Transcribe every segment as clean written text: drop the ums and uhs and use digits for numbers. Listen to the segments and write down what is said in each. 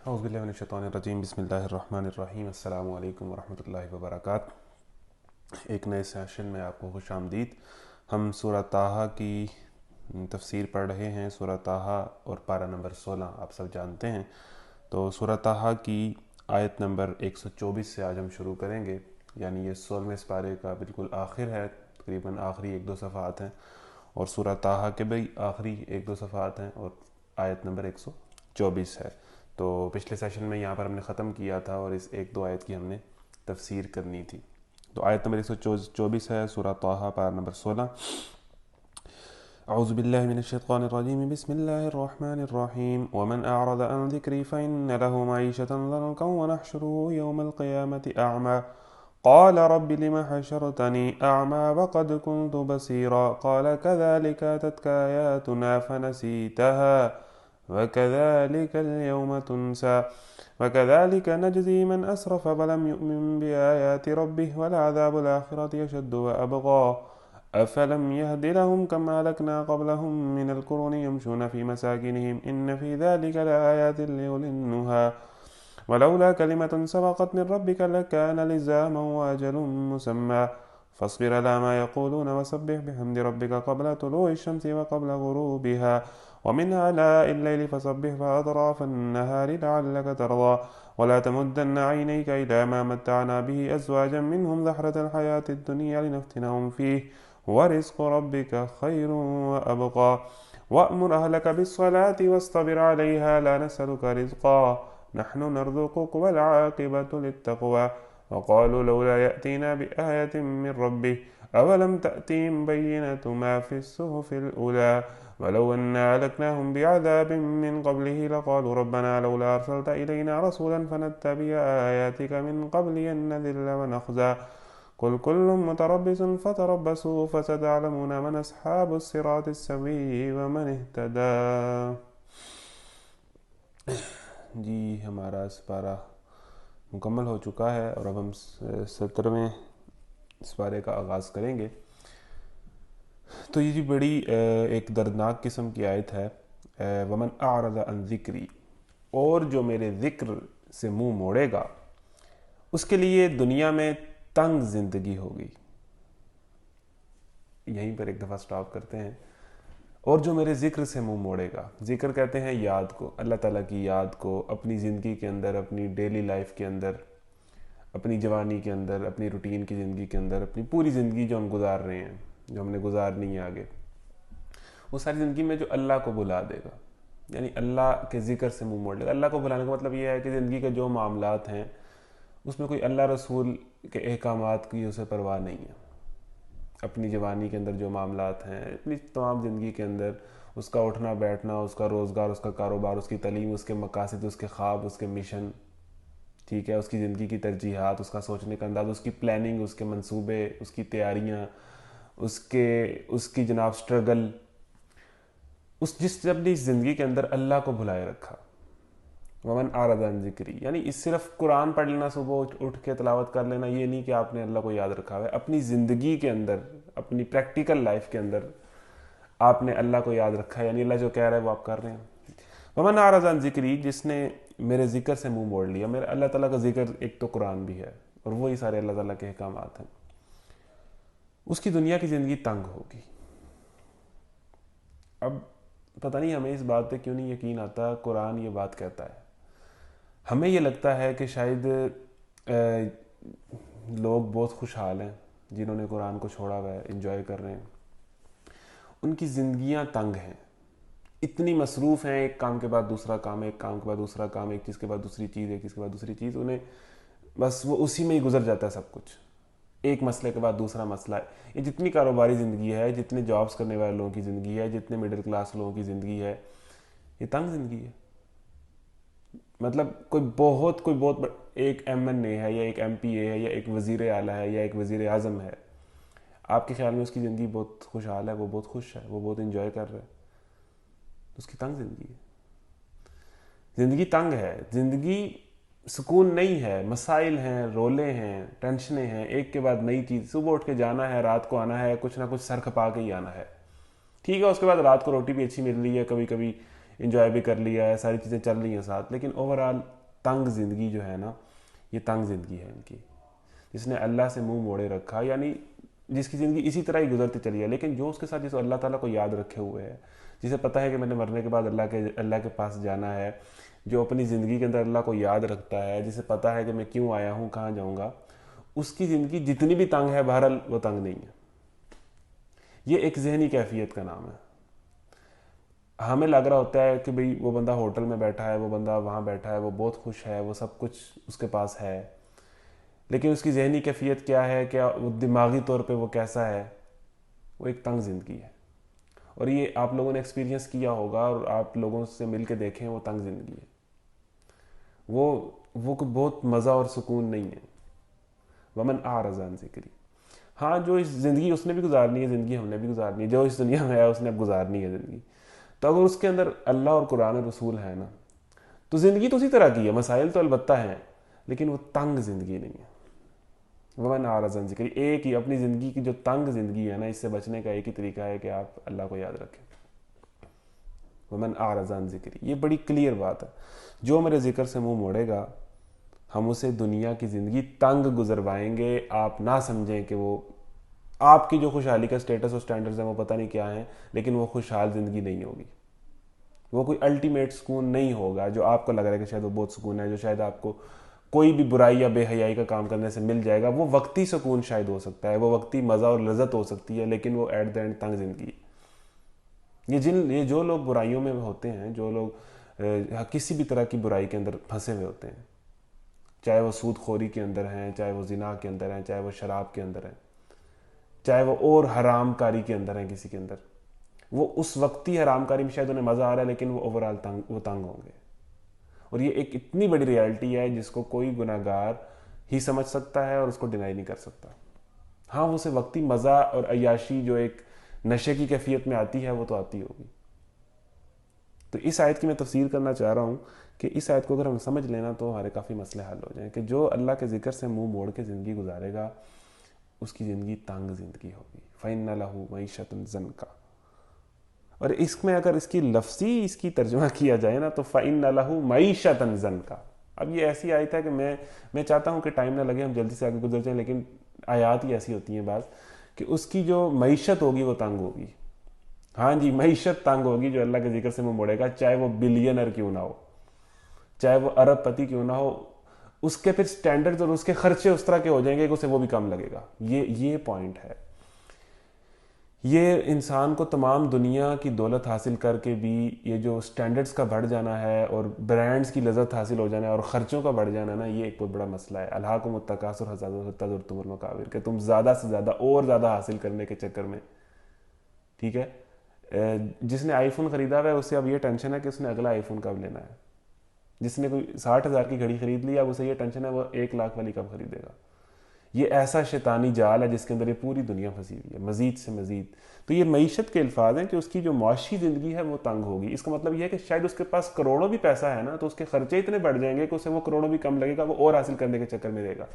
اعوذ باللہ من الشیطان الرجیم بسم اللہ الرحمن الرحیم السلام علیکم ورحمۃ اللہ وبرکاتہ۔ ایک نئے سیشن میں آپ کو خوش آمدید۔ ہم سورہ طٰہٰ کی تفسیر پڑھ رہے ہیں۔ سورہ طٰہٰ اور پارہ نمبر 16 آپ سب جانتے ہیں۔ تو سورہ طٰہٰ کی آیت نمبر 124 سے آج ہم شروع کریں گے، یعنی یہ 16ویں پارے کا بالکل آخر ہے، تقریباً آخری ایک دو صفحات ہیں، اور سورہ طٰہٰ کے بھی آخری ایک دو صفحات ہیں، اور آیت نمبر 124 ہے۔ تو پچھلے سیشن میں یہاں پر ہم نے ختم کیا تھا اور اس ایک دو آیت کی ہم نے تفسیر کرنی تھی۔ تو آیت نمبر 124 ہے، سورہ طٰہٰ پارہ نمبر 16۔ اعوذ باللہ من الشیطان الرجیم بسم اللہ الرحمن الرحیم ومن اعرض عن ذکری فإن له معیشة ضنکا ونحشره یوم القیامة اعمى قال رب لم حشرتنی اعمى وقد كنت بصیرا قال كذلك أتتك آیاتنا فنسیتها وكذلك اليوم تنسى وكذلك نجزي من أسرف ولم يؤمن بآيات ربه ولعذاب الآخرة أشد وأبقى أفلم يهد لهم كما أهلكنا قبلهم من القرون يمشون في مساكنهم إن في ذلك لآيات لأولي النهى ولولا كلمة سبقت من ربك لكان لزاما وأجل مسمى فاصبر على ما يقولون وسبح بحمد ربك قبل طلوع الشمس وقبل غروبها ومن آلاء الليل فسبح وأطراف النهار لعلك ترضى ولا تمدن عينيك إلى ما متعنا به أزواجا منهم زهرة الحياة الدنيا لنفتنهم فيه ورزق ربك خير وأبقى وأمر أهلك بالصلاة واصطبر عليها لا نسألك رزقا نحن نرزقك والعاقبة للتقوى وقالوا لولا يأتينا بآية من ربه أولم تأتهم بينة ما في الصحف الأولى ولو أنا أهلكناهم بعذاب من قبله لقالوا ربنا لولا أرسلت إلينا رسولا فنتبع آياتك من قبل أن نذل ونخزى قل كل متربص فتربصوا فستعلمون من أصحاب الصراط السوي ومن اهتدى۔ جی ہمارا اس پارہ مکمل ہو چکا ہے اور اب ہم 17ویں اس پارے کا آغاز کریں گے۔ تو یہ جی بڑی ایک دردناک قسم کی آیت ہے۔ ومن اعرض عن ذکری، اور جو میرے ذکر سے منہ موڑے گا اس کے لیے دنیا میں تنگ زندگی ہوگی۔ یہیں پر ایک دفعہ سٹاپ کرتے ہیں۔ اور جو میرے ذکر سے منہ موڑے گا، ذکر کہتے ہیں یاد کو، اللہ تعالیٰ کی یاد کو اپنی زندگی کے اندر، اپنی ڈیلی لائف کے اندر، اپنی جوانی کے اندر، اپنی روٹین کی زندگی کے اندر، اپنی پوری زندگی جو ہم گزار رہے ہیں، جو ہم نے گزارنی ہے آگے، وہ ساری زندگی میں جو اللہ کو بلا دے گا، یعنی اللہ کے ذکر سے منہ موڑ لے گا۔ اللہ کو بلانے کا مطلب یہ ہے کہ زندگی کے جو معاملات ہیں اس میں کوئی اللہ رسول کے احکامات کی اسے پرواہ نہیں ہے۔ اپنی جوانی کے اندر جو معاملات ہیں، اپنی تمام زندگی کے اندر اس کا اٹھنا بیٹھنا، اس کا روزگار، اس کا کاروبار، اس کی تعلیم، اس کے مقاصد، اس کے خواب، اس کے مشن، ٹھیک ہے، اس کی زندگی کی ترجیحات، اس کا سوچنے کا انداز، اس کی پلاننگ، اس کے منصوبے، اس کی تیاریاں، اس کی جناب سٹرگل، جس اپنی زندگی کے اندر اللہ کو بھلائے رکھا۔ ومن اعرض عن ذکری، یعنی صرف قرآن پڑھ لینا، صبح اٹھ کے تلاوت کر لینا، یہ نہیں کہ آپ نے اللہ کو یاد رکھا ہے۔ اپنی زندگی کے اندر، اپنی پریکٹیکل لائف کے اندر آپ نے اللہ کو یاد رکھا ہے، یعنی اللہ جو کہہ رہا ہے وہ آپ کر رہے ہیں۔ ومن اعرض عن ذکری، جس نے میرے ذکر سے منہ موڑ لیا، میرے اللہ تعالیٰ کا ذکر ایک تو قرآن بھی ہے اور وہی سارے اللہ تعالیٰ کے احکامات ہیں، اس کی دنیا کی زندگی تنگ ہوگی۔ اب پتہ نہیں ہمیں اس بات پہ کیوں نہیں یقین آتا، قرآن یہ بات کہتا ہے۔ ہمیں یہ لگتا ہے کہ شاید لوگ بہت خوشحال ہیں جنہوں نے قرآن کو چھوڑا ہوا ہے، انجوائے کر رہے ہیں، ان کی زندگیاں تنگ ہیں، اتنی مصروف ہیں، ایک کام کے بعد دوسرا کام، ایک کام کے بعد دوسرا کام، ایک چیز کے بعد دوسری چیز، ایک چیز کے بعد دوسری چیز، انہیں بس وہ اسی میں ہی گزر جاتا ہے سب کچھ، ایک مسئلے کے بعد دوسرا مسئلہ ہے۔ یہ جتنی کاروباری زندگی ہے، جتنے جابس کرنے والے لوگوں کی زندگی ہے، جتنے مڈل کلاس لوگوں کی زندگی ہے، یہ تنگ زندگی ہے۔ مطلب کوئی بہت ایک ایم این اے ہے یا ایک ایم پی اے ہے یا ایک وزیر اعلیٰ ہے یا ایک وزیر اعظم ہے، آپ کے خیال میں اس کی زندگی بہت خوشحال ہے، وہ بہت خوش ہے، وہ بہت انجوائے کر رہا ہے، اس کی تنگ زندگی ہے۔ زندگی تنگ ہے، زندگی سکون نہیں ہے، مسائل ہیں، رولے ہیں، ٹینشنیں ہیں، ایک کے بعد نئی چیز، صبح اٹھ کے جانا ہے، رات کو آنا ہے، کچھ نہ کچھ سر کھپا کے ہی آنا ہے، ٹھیک ہے، اس کے بعد رات کو روٹی بھی اچھی مل رہی ہے، کبھی کبھی انجوائے بھی کر لیا ہے, ساری چیزیں چل رہی ہیں ساتھ, لیکن اوور آل تنگ زندگی جو ہے نا, یہ تنگ زندگی ہے ان کی, جس نے اللہ سے منہ موڑے رکھا, یعنی جس کی زندگی اسی طرح ہی گزرتی چلی ہے, لیکن جو اس کے ساتھ جس اللہ تعالیٰ کو یاد رکھے ہوئے ہے, جسے پتہ ہے کہ میں نے مرنے کے بعد اللہ کے پاس جانا ہے, جو اپنی زندگی کے اندر اللہ کو یاد رکھتا ہے, جسے پتہ ہے کہ میں کیوں آیا ہوں, کہاں جاؤں گا, اس کی زندگی جتنی بھی تنگ ہے بہرحال وہ تنگ نہیں ہے. یہ ایک ذہنی کیفیت کا نام ہے. ہمیں لگ رہا ہوتا ہے کہ بھئی وہ بندہ ہوٹل میں بیٹھا ہے, وہ بندہ وہاں بیٹھا ہے, وہ بہت خوش ہے, وہ سب کچھ اس کے پاس ہے, لیکن اس کی ذہنی کیفیت کیا ہے, کیا وہ دماغی طور پہ وہ کیسا ہے, وہ ایک تنگ زندگی ہے. اور یہ آپ لوگوں نے ایکسپیرینس کیا ہوگا, اور آپ لوگوں سے مل کے دیکھیں, وہ تنگ زندگی ہے, وہ بہت مزہ اور سکون نہیں ہے. ومن اعرض عن ذکری, ہاں جو اس زندگی اس نے بھی گزارنی ہے, زندگی ہم نے بھی گزارنی ہے, جو اس دنیا میں ہے اس نے اب گزارنی ہے زندگی, تو اگر اس کے اندر اللہ اور قرآن رسول ہے نا, تو زندگی تو اسی طرح کی ہے, مسائل تو البتہ ہیں, لیکن وہ تنگ زندگی نہیں ہے. ومن اعرض عن ذکری, ایک ہی اپنی زندگی کی جو تنگ زندگی ہے نا, اس سے بچنے کا ایک ہی طریقہ ہے کہ آپ اللہ کو یاد رکھیں. ومن اعرض عن ذکری, یہ بڑی کلیئر بات ہے. جو میرے ذکر سے منہ موڑے گا, ہم اسے دنیا کی زندگی تنگ گزروائیں گے. آپ نہ سمجھیں کہ وہ آپ کی جو خوشحالی کا سٹیٹس اور سٹینڈرز ہیں وہ پتہ نہیں کیا ہیں, لیکن وہ خوشحال زندگی نہیں ہوگی, وہ کوئی الٹیمیٹ سکون نہیں ہوگا جو آپ کو لگ رہا ہے کہ شاید وہ بہت سکون ہے, جو شاید آپ کو کوئی بھی برائی یا بے حیائی کا کام کرنے سے مل جائے گا. وہ وقتی سکون شاید ہو سکتا ہے, وہ وقتی مزہ اور لذت ہو سکتی ہے, لیکن وہ ایٹ دا اینڈ تنگ زندگی. یہ جو لوگ برائیوں میں ہوتے ہیں, جو لوگ کسی بھی طرح کی برائی کے اندر پھنسے ہوئے ہوتے ہیں, چاہے وہ سود خوری کے اندر ہیں, چاہے وہ زنا کے اندر ہیں, چاہے وہ شراب کے اندر ہیں, چاہے وہ اور حرام کاری کے اندر ہیں کسی کے اندر, وہ اس وقتی حرام کاری میں شاید انہیں مزہ آ رہا ہے, لیکن وہ اوور آل تنگ ہوں گے. اور یہ ایک اتنی بڑی ریالٹی ہے جس کو کوئی گناہ گار ہی سمجھ سکتا ہے اور اس کو ڈینائی نہیں کر سکتا. ہاں, وہ اسے وقتی مزہ اور عیاشی جو ایک نشے کی کیفیت میں آتی ہے وہ تو آتی ہوگی. تو اس آیت کی میں تفسیر کرنا چاہ رہا ہوں کہ اس آیت کو اگر ہم سمجھ لینا تو ہمارے کافی مسئلے حل ہو جائیں, کہ جو اللہ کے ذکر سے منہ موڑ کے زندگی گزارے گا اس کی زندگی تنگ زندگی ہوگی. فَإِنَّ لَهُ مَعِيشَةً ضَنْكَ. اور اس میں اگر اس کی لفظی اس کی ترجمہ کیا جائے نا, تو فَإِنَّ لَهُ مَعِيشَةً ضَنْكَ. اب یہ ایسی آیت ہے کہ میں چاہتا ہوں کہ ٹائم نہ لگے, ہم جلدی سے آگے گزر جائیں, لیکن آیات ہی ایسی ہوتی ہیں بعض کہ اس کی جو معیشت ہوگی وہ تنگ ہوگی. ہاں جی, معیشت تنگ ہوگی جو اللہ کے ذکر سے منہ موڑے گا, چاہے وہ بلینر کیوں نہ ہو, چاہے وہ ارب پتی کیوں نہ ہو. اس کے پھر سٹینڈرڈز اور اس کے خرچے اس طرح کے ہو جائیں گے کہ اسے وہ بھی کم لگے گا. یہ پوائنٹ ہے. یہ انسان کو تمام دنیا کی دولت حاصل کر کے بھی یہ جو سٹینڈرڈز کا بڑھ جانا ہے اور برانڈز کی لذت حاصل ہو جانا ہے اور خرچوں کا بڑھ جانا نا, یہ ایک بہت بڑا مسئلہ ہے. الہاکم التکاثر حتی زرتم المقابر, کہ تم زیادہ سے زیادہ اور زیادہ حاصل کرنے کے چکر میں, ٹھیک ہے, جس نے آئی فون خریدا ہوا ہے اسے اب یہ ٹینشن ہے کہ اس نے اگلا آئی فون کب لینا ہے. جس نے کوئی 60,000 کی گھڑی خرید لی, اب اسے یہ ٹینشن ہے وہ 1 لاکھ والی کب خریدے گا. یہ ایسا شیطانی جال ہے جس کے اندر یہ پوری دنیا پھنسی ہوئی ہے, مزید سے مزید. تو یہ معیشت کے الفاظ ہیں کہ اس کی جو معاشی زندگی ہے وہ تنگ ہوگی. اس کا مطلب یہ ہے کہ شاید اس کے پاس کروڑوں بھی پیسہ ہے نا, تو اس کے خرچے اتنے بڑھ جائیں گے کہ اسے وہ کروڑوں بھی کم لگے گا, وہ اور حاصل کرنے کے چکر میں رہے گا.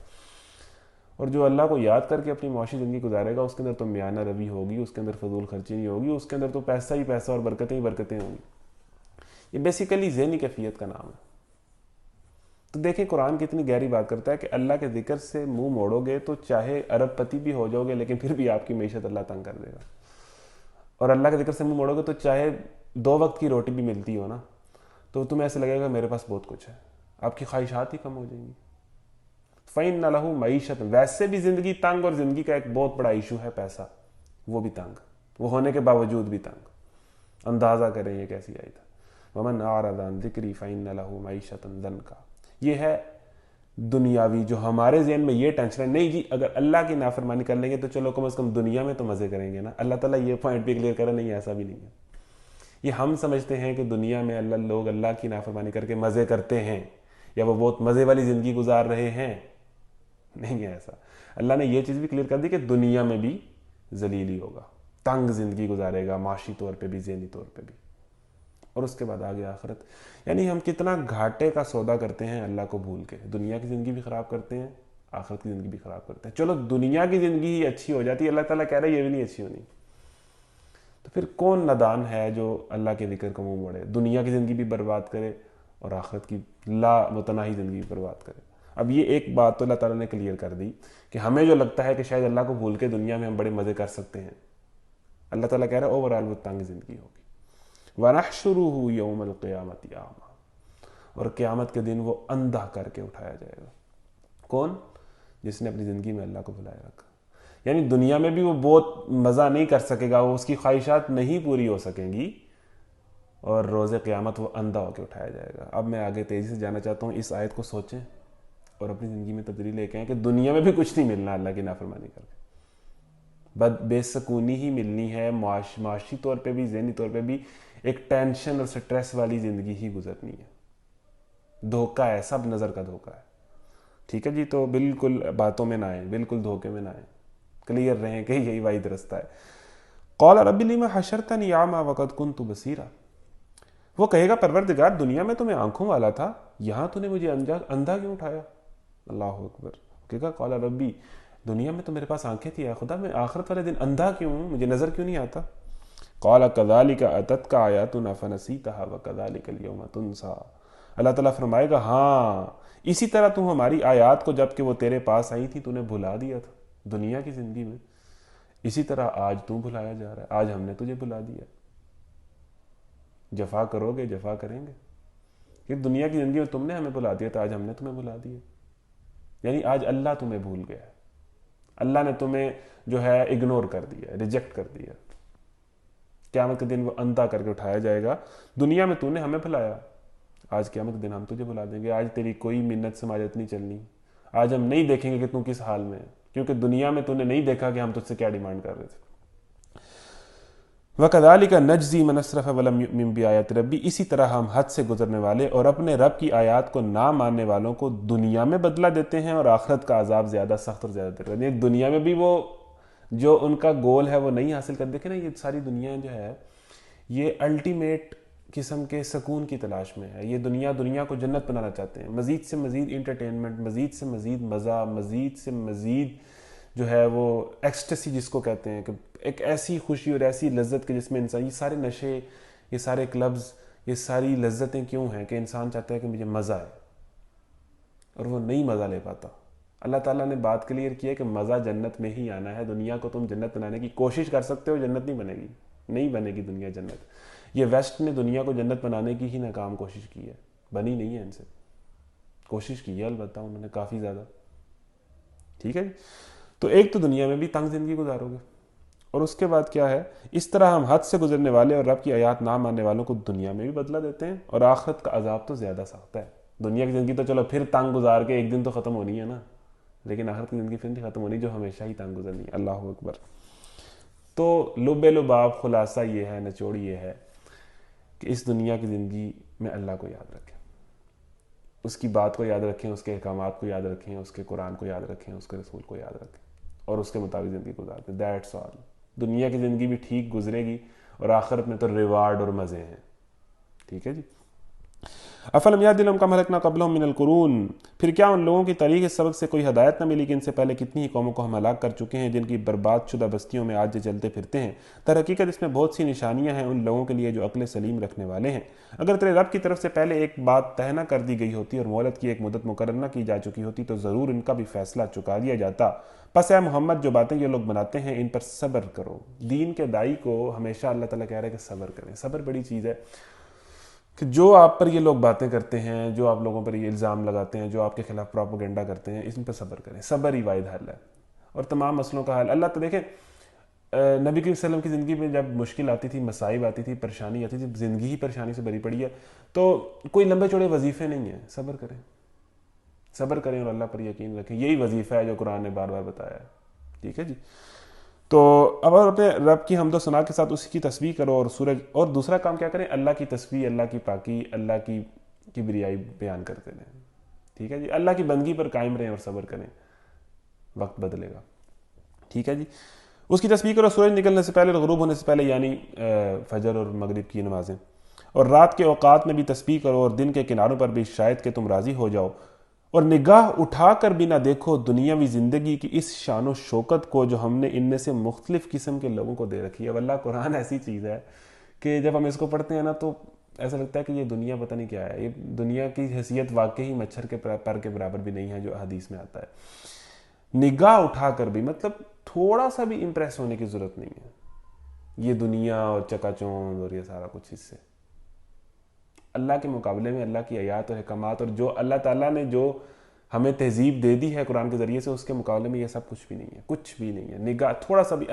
اور جو اللہ کو یاد کر کے اپنی معاشی زندگی گزارے گا, اس کے اندر تو میانہ روی ہوگی, اس کے اندر فضول خرچی نہیں ہوگی, اس کے اندر تو پیسہ ہی پیسہ اور برکتیں ہی برکتیں ہوں گی. یہ بیسیکلی ذہنی کیفیت کا نام ہے. تو دیکھیں قرآن کتنی گہری بات کرتا ہے کہ اللہ کے ذکر سے منہ موڑو گے تو چاہے ارب پتی بھی ہو جاؤ گے, لیکن پھر بھی آپ کی معیشت اللہ تنگ کر دے گا. اور اللہ کے ذکر سے منہ موڑو گے تو چاہے 2 وقت کی روٹی بھی ملتی ہو نا, تو تمہیں ایسے لگے گا میرے پاس بہت کچھ ہے, آپ کی خواہشات ہی کم ہو جائیں گی. فَإِنَّ لَهُ مَعِيشَةً, ویسے بھی زندگی تنگ, اور زندگی کا ایک بہت بڑا ایشو ہے پیسہ, وہ بھی تنگ, وہ ہونے کے باوجود بھی تنگ. اندازہ کریں یہ کیسی آئی تھا. وَمَنْ أَعْرَضَ عَنْ ذِكْرِي فَإِنَّ لَهُ مَعِيشَةً ضَنْكَ. یہ ہے دنیاوی, جو ہمارے ذہن میں یہ ٹینشن ہے, نہیں جی اگر اللہ کی نافرمانی کر لیں گے تو چلو کم از کم دنیا میں تو مزے کریں گے نا. اللہ تعالیٰ یہ پوائنٹ بھی کلیئر کرے, نہیں ایسا بھی نہیں ہے. یہ ہم سمجھتے ہیں کہ دنیا میں لوگ اللہ کی نافرمانی کر کے مزے کرتے ہیں, یا وہ بہت مزے والی زندگی گزار رہے ہیں. نہیں ہے ایسا. اللہ نے یہ چیز بھی کلیئر کر دی کہ دنیا میں بھی ذلیل ہی ہوگا, تنگ زندگی گزارے گا, معاشی طور پہ بھی, ذہنی طور پہ بھی. اور اس کے بعد آگے آخرت. یعنی ہم کتنا گھاٹے کا سودا کرتے ہیں اللہ کو بھول کے. دنیا کی زندگی بھی خراب کرتے ہیں, آخرت کی زندگی بھی خراب کرتے ہیں. چلو دنیا کی زندگی ہی اچھی ہو جاتی ہے, اللہ تعالیٰ کہہ رہا ہے یہ بھی نہیں اچھی ہونی. تو تو پھر کون نادان ہے جو اللہ کے ذکر کو منہ موڑے، دنیا کی زندگی بھی برباد کرے اور آخرت کی لا متناہی زندگی برباد کرے۔ اب یہ ایک بات تو اللہ تعالیٰ نے کلیئر کر دی کہ ہمیں جو لگتا ہے کہ شاید اللہ کو بھول کے دنیا میں ہم بڑے مزے کر سکتے ہیں، اللہ تعالیٰ کہہ رہا ہے اوور آل وہ تنگ زندگی ہوگی۔ وَنَحْشُرُهُ يَوْمَ الْقِيَامَةِ أَعْمَىٰ، اور قیامت کے دن وہ اندھا کر کے اٹھایا جائے گا۔ کون؟ جس نے اپنی زندگی میں اللہ کو بھلائے رکھا، یعنی دنیا میں بھی وہ بہت مزہ نہیں کر سکے گا، وہ اس کی خواہشات نہیں پوری ہو سکیں گی، اور روز قیامت وہ اندھا ہو کے اٹھایا جائے گا۔ اب میں آگے تیزی سے جانا چاہتا ہوں، اس آیت کو سوچیں اور اپنی زندگی میں تبدیلی لے کے آئیں کہ دنیا میں بھی کچھ نہیں ملنا اللہ کی نافرمانی کر کے، بے سکونی ہی ملنی ہے، معاشی طور پہ بھی، ذہنی طور پہ بھی ایک ٹینشن اور سٹریس والی زندگی ہی گزرنی ہے۔ دھوکہ ہے، سب نظر کا دھوکہ ہے، ٹھیک ہے جی؟ تو بالکل باتوں میں نہ آئیں، بالکل دھوکے میں نہ آئیں، کلیئر رہیں کہ یہی واحد رستہ ہے۔ قال رب لم حشرتنی اعمی وقد کنت بصیرا، وہ کہے گا پروردگار دنیا میں تو میں آنکھوں والا تھا، یہاں تو نے مجھے اندھا کیوں اٹھایا؟ اللہ اکبر۔ کہے گا قال ربی، دنیا میں تو میرے پاس آنکھیں تھی، خدا میں آخرت والے دن اندھا کیوں ہوں، مجھے نظر کیوں نہیں آتا؟ قال کذالک اتتک آیاتنا فنسیتھا وکذالک اليوم تنسیٰ، اللہ تعالیٰ فرمائے گا ہاں اسی طرح تو ہماری آیات کو جب کہ وہ تیرے پاس آئی تھی تو نے بھلا دیا تھا دنیا کی زندگی میں، اسی طرح آج تو بھلایا جا رہا ہے، آج ہم نے تجھے بھلا دیا۔ جفا کرو گے، جفا کریں گے، کہ دنیا کی زندگی میں تم نے ہمیں بھلا دیا تھا، آج ہم نے تمہیں بھلا دیا، یعنی آج اللہ تمہیں بھول گیا ہے، اللہ نے تمہیں جو ہے اگنور کر دیا، ریجیکٹ کر دیا۔ قیامت کے دن وہ اندھا کر کے اٹھایا جائے گا، دنیا میں تو نے ہمیں بھلایا، آج قیامت کے دن ہم تجھے بھلا دیں گے، آج تیری کوئی منت سماجت نہیں چلنی، آج ہم نہیں دیکھیں گے کہ تو کس حال میں ہے، کیونکہ دنیا میں تو نے نہیں دیکھا کہ ہم تجھ سے کیا ڈیمانڈ کر رہے تھے۔ وَكَذَلِكَ نَجْزِي مَنْ أَسْرَفَ وَلَمْ يُؤْمِنْ بِآيَاتِ رَبِّهِ، اسی طرح ہم حد سے گزرنے والے اور اپنے رب کی آیات کو نہ ماننے والوں کو دنیا میں بدلہ دیتے ہیں، اور آخرت کا عذاب زیادہ سخت اور زیادہ تر، یعنی دنیا میں بھی وہ جو ان کا گول ہے وہ نہیں حاصل کر، دیکھیں نا یہ ساری دنیا جو ہے یہ الٹیمیٹ قسم کے سکون کی تلاش میں ہے، یہ دنیا کو جنت بنانا چاہتے ہیں، مزید سے مزید انٹرٹینمنٹ، مزید سے مزید مزہ، مزید سے مزید جو ہے وہ ایکسٹیسی جس کو کہتے ہیں، کہ ایک ایسی خوشی اور ایسی لذت کہ جس میں انسان، یہ سارے نشے، یہ سارے کلبز، یہ ساری لذتیں کیوں ہیں کہ انسان چاہتا ہے کہ مجھے مزہ ہے، اور وہ نہیں مزہ لے پاتا۔ اللہ تعالیٰ نے بات کلیئر کی ہے کہ مزہ جنت میں ہی آنا ہے، دنیا کو تم جنت بنانے کی کوشش کر سکتے ہو، جنت نہیں بنے گی، نہیں بنے گی دنیا جنت۔ یہ ویسٹ نے دنیا کو جنت بنانے کی ہی ناکام کوشش کی ہے، بنی نہیں ہے ان سے، کوشش کی ہے البتہ انہوں نے کافی زیادہ، ٹھیک ہے جی؟ تو ایک تو دنیا میں بھی تنگ زندگی گزارو گے، اور اس کے بعد کیا ہے، اس طرح ہم حد سے گزرنے والے اور رب کی آیات نہ ماننے والوں کو دنیا میں بھی بدلہ دیتے ہیں، اور آخرت کا عذاب تو زیادہ سخت ہے۔ دنیا کی زندگی تو چلو پھر تنگ گزار کے ایک دن تو ختم ہونی ہے نا، لیکن آخرت کی زندگی پھر نہیں ختم ہونی، جو ہمیشہ ہی تنگ گزرنی ہے۔ اللہ اکبر۔ تو لب لباب خلاصہ یہ ہے، نچوڑ یہ ہے کہ اس دنیا کی زندگی میں اللہ کو یاد رکھیں، اس کی بات کو یاد رکھیں، اس کے احکامات کو یاد رکھیں، اس کے قرآن کو یاد رکھیں، اس کے رسول کو یاد رکھیں، اور اس کے مطابق زندگی گزارتے، دیٹس آل۔ دنیا کی زندگی بھی ٹھیک گزرے گی، اور آخرت میں تو ریوارڈ اور مزے ہیں، ٹھیک ہے جی؟ افلم یعد لهم کم اہلکنا قبلهم من القرون، پھر کیا ان لوگوں کی تاریخ اس سبق سے کوئی ہدایت نہ ملی کہ ان سے پہلے کتنی ہی قوموں کو ہم ہلاک کر چکے ہیں، جن کی برباد شدہ بستیوں میں آج چلتے پھرتے ہیں۔ در حقیقت اس میں بہت سی نشانیاں ہیں ان لوگوں کے لیے جو عقل سلیم رکھنے والے ہیں۔ اگر تیرے رب کی طرف سے پہلے ایک بات طے نہ کر دی گئی ہوتی اور مہلت کی ایک مدت مقرر نہ کی جا چکی ہوتی تو ضرور ان کا بھی فیصلہ چکا دیا جاتا۔ پس اے محمد جو باتیں یہ لوگ بناتے ہیں ان پر صبر کرو۔ دین کے داعی کو ہمیشہ اللہ تعالیٰ کہہ رہا ہے کہ صبر کریں۔ صبر بڑی چیز ہے، کہ جو آپ پر یہ لوگ باتیں کرتے ہیں، جو آپ لوگوں پر یہ الزام لگاتے ہیں، جو آپ کے خلاف پروپیگنڈا کرتے ہیں، اس پر صبر کریں۔ صبر ہی واحد حل ہے، اور تمام مسئلوں کا حل اللہ تو دیکھیں، نبی کریم صلی اللہ علیہ وسلم کی زندگی میں جب مشکل آتی تھی، مصائب آتی تھی، پریشانی آتی تھی، زندگی ہی پریشانی سے بھری پڑی ہے، تو کوئی لمبے چوڑے وظیفے نہیں ہیں، صبر کریں، صبر کریں اور اللہ پر یقین رکھیں، یہی وظیفہ ہے جو قرآن نے بار بار بتایا ہے، ٹھیک ہے جی؟ تو اب اپنے رب کی حمد و ثنا کے ساتھ اسی کی تسبیح کرو، اور سورج، اور دوسرا کام کیا کریں، اللہ کی تسبیح، اللہ کی پاکی، اللہ کی کبریائی بیان کرتے رہیں، ٹھیک ہے جی؟ اللہ کی بندگی پر قائم رہیں اور صبر کریں، وقت بدلے گا، ٹھیک ہے جی؟ اس کی تسبیح کرو سورج نکلنے سے پہلے اور غروب ہونے سے پہلے، یعنی فجر اور مغرب کی نمازیں، اور رات کے اوقات میں بھی تسبیح کرو اور دن کے کناروں پر بھی، شاید کہ تم راضی ہو جاؤ، اور نگاہ اٹھا کر بھی نہ دیکھو دنیاوی زندگی کی اس شان و شوکت کو جو ہم نے ان میں سے مختلف قسم کے لوگوں کو دے رکھی ہے۔ واللہ قرآن ایسی چیز ہے کہ جب ہم اس کو پڑھتے ہیں نا تو ایسا لگتا ہے کہ یہ دنیا پتہ نہیں کیا ہے، یہ دنیا کی حیثیت واقعی مچھر کے پر کے برابر بھی نہیں ہے جو حدیث میں آتا ہے۔ نگاہ اٹھا کر بھی مطلب تھوڑا سا بھی امپریس ہونے کی ضرورت نہیں ہے یہ دنیا اور چکا چوند اور یہ سارا کچھ اس سے۔ اللہ کے مقابلے میں اللہ کی آیات اور حکمات اور جو اللہ تعالیٰ نے جو ہمیں تہذیب دے دی ہے قرآن کے ذریعے سے، اس کے مقابلے میں یہ سب کچھ بھی نہیں ہے، کچھ بھی نہیں ہے۔ نگاہ تھوڑا سا بھی،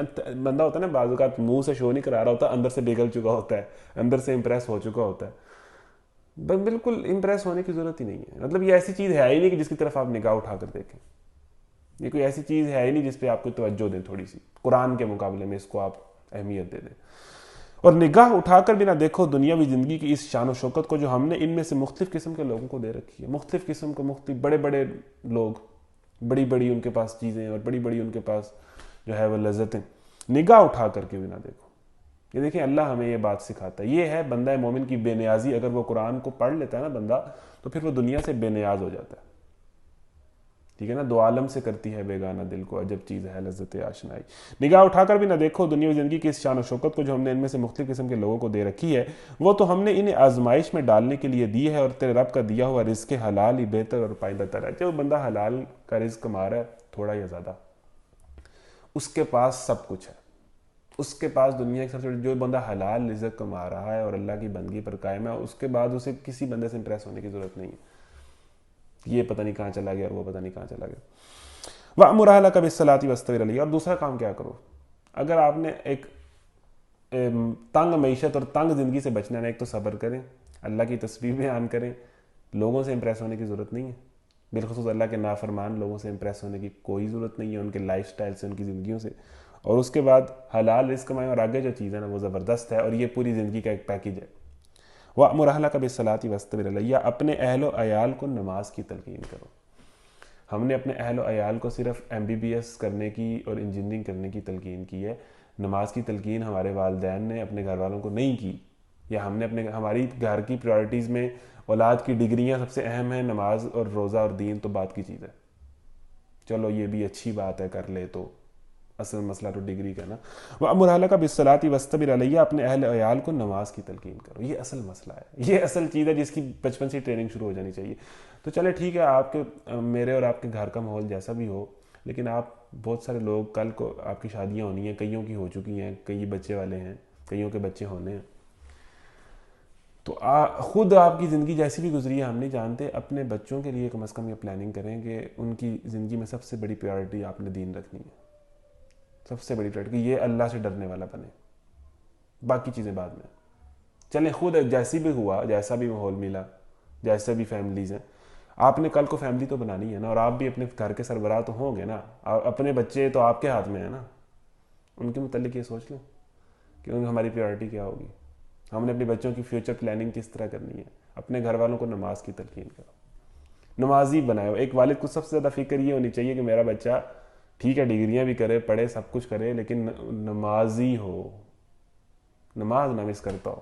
بندہ ہوتا ہے نا بعض اوقات منہ سے شو نہیں کرا رہا ہوتا، اندر سے پگھل چکا ہوتا ہے، اندر سے امپریس ہو چکا ہوتا ہے، بالکل امپریس ہونے کی ضرورت ہی نہیں ہے۔ مطلب یہ ایسی چیز ہے ہی نہیں کہ جس کی طرف آپ نگاہ اٹھا کر دیکھیں، یہ کوئی ایسی چیز ہے ہی نہیں جس پہ آپ کو توجہ دیں تھوڑی سی، قرآن کے مقابلے میں اس کو آپ اہمیت دے دیں۔ اور نگاہ اٹھا کر بھی نہ دیکھو دنیاوی زندگی کی اس شان و شوکت کو جو ہم نے ان میں سے مختلف قسم کے لوگوں کو دے رکھی ہے۔ مختلف قسم کو، مختلف بڑے بڑے لوگ، بڑی بڑی ان کے پاس چیزیں اور بڑی بڑی ان کے پاس جو ہے وہ لذتیں، نگاہ اٹھا کر کے بھی نہ دیکھو۔ یہ دیکھیں اللہ ہمیں یہ بات سکھاتا ہے، یہ ہے بندہ مومن کی بے نیازی۔ اگر وہ قرآن کو پڑھ لیتا ہے نا بندہ تو پھر وہ دنیا سے بے نیاز ہو جاتا ہے، ٹھیک ہے نا۔ دو عالم سے کرتی ہے بیگانہ دل کو عجب چیز ہے لذت آشنائی۔ نگاہ اٹھا کر بھی نہ دیکھو دنیاوی زندگی کی اس شان و شوکت کو جو ہم نے ان میں سے مختلف قسم کے لوگوں کو دے رکھی ہے، وہ تو ہم نے انہیں آزمائش میں ڈالنے کے لیے دی ہے، اور تیرے رب کا دیا ہوا رزق حلال ہی بہتر اور پائیدہ تر ہے۔ جو بندہ حلال کا رزق کما رہا ہے تھوڑا یا زیادہ، اس کے پاس سب کچھ ہے۔ اس کے پاس دنیا کی سب سے جو بندہ حلال رزق کما رہا ہے اور اللہ کی بندگی پر قائم ہے، اس کے بعد اسے کسی بندے سے امپریس ہونے کی ضرورت نہیں ہے، یہ پتہ نہیں کہاں چلا گیا اور وہ پتہ نہیں کہاں چلا گیا۔ وَأْمُرْ أَهْلَكَ بِالصَّلَاةِ وَاسْتَبِرْ عَلَيْهَا۔ اور دوسرا کام کیا کرو، اگر آپ نے ایک تنگ معیشت اور تنگ زندگی سے بچنا ہے، ایک تو صبر کریں، اللہ کی تسبیح بیان کریں، لوگوں سے امپریس ہونے کی ضرورت نہیں ہے، بالخصوص اللہ کے نافرمان لوگوں سے امپریس ہونے کی کوئی ضرورت نہیں ہے، ان کے لائف سٹائل سے، ان کی زندگیوں سے۔ اور اس کے بعد حلال رزق کمائیں، اور آگے جو چیز ہے نا وہ زبردست ہے، اور یہ پوری زندگی کا ایک پیکیج ہے۔ وَأْمُرْ أَهْلَكَ بِالصَّلَاةِ وَاسْتَبِرْ عَلَيْهَا۔ اپنے اہل و عیال کو نماز کی تلقین کرو۔ ہم نے اپنے اہل و عیال کو صرف MBBS کرنے کی اور انجینئرنگ کرنے کی تلقین کی ہے، نماز کی تلقین ہمارے والدین نے اپنے گھر والوں کو نہیں کی، یا ہم نے ہماری گھر کی پریورٹیز میں اولاد کی ڈگریاں سب سے اہم ہیں، نماز اور روزہ اور دین تو بات کی چیز ہے، چلو یہ بھی اچھی بات ہے کر لے، تو اصل مسئلہ تو ڈگری کا نا۔ وَأْمُرْ أَهْلَكَ بِالصَّلَاةِ وَاسْتَبِرْ عَلَيْهَا۔ اپنے اہل عیال کو نماز کی تلقین کرو، یہ اصل مسئلہ ہے، یہ اصل چیز ہے جس کی بچپن سے ٹریننگ شروع ہو جانی چاہیے۔ تو چلے ٹھیک ہے، آپ کے میرے اور آپ کے گھر کا ماحول جیسا بھی ہو، لیکن آپ بہت سارے لوگ کل کو آپ کی شادیاں ہونی ہیں، کئیوں کی ہو چکی ہیں، کئی بچے والے ہیں، کئیوں کے بچے ہونے ہیں، تو خود آپ کی زندگی جیسی بھی گزری ہے ہم نہیں جانتے، اپنے بچوں کے لیے کم از کم یہ پلاننگ کریں کہ ان کی زندگی میں سب سے بڑی پریورٹی آپ نے دین رکھنی ہے، سب سے بڑی پریورٹی، کہ یہ اللہ سے ڈرنے والا بنے، باقی چیزیں بعد میں۔ چلیں خود جیسی بھی ہوا، جیسا بھی ماحول ملا، جیسے بھی فیملیز ہیں، آپ نے کل کو فیملی تو بنانی ہے نا، اور آپ بھی اپنے گھر کے سربراہ تو ہوں گے نا، اپنے بچے تو آپ کے ہاتھ میں ہیں نا، ان کے متعلق یہ سوچ لیں کہ ہماری پریورٹی کیا ہوگی، ہم نے اپنے بچوں کی فیوچر پلاننگ کس طرح کرنی ہے۔ اپنے گھر والوں کو نماز کی تلقین کرو، نمازی بنائے ہو۔ ایک والد کو سب سے زیادہ فکر یہ ہونی چاہیے کہ میرا بچہ ٹھیک ہے ڈگریاں بھی کرے، پڑھے، سب کچھ کرے، لیکن نمازی ہو، نماز نہ مس کرتا ہو۔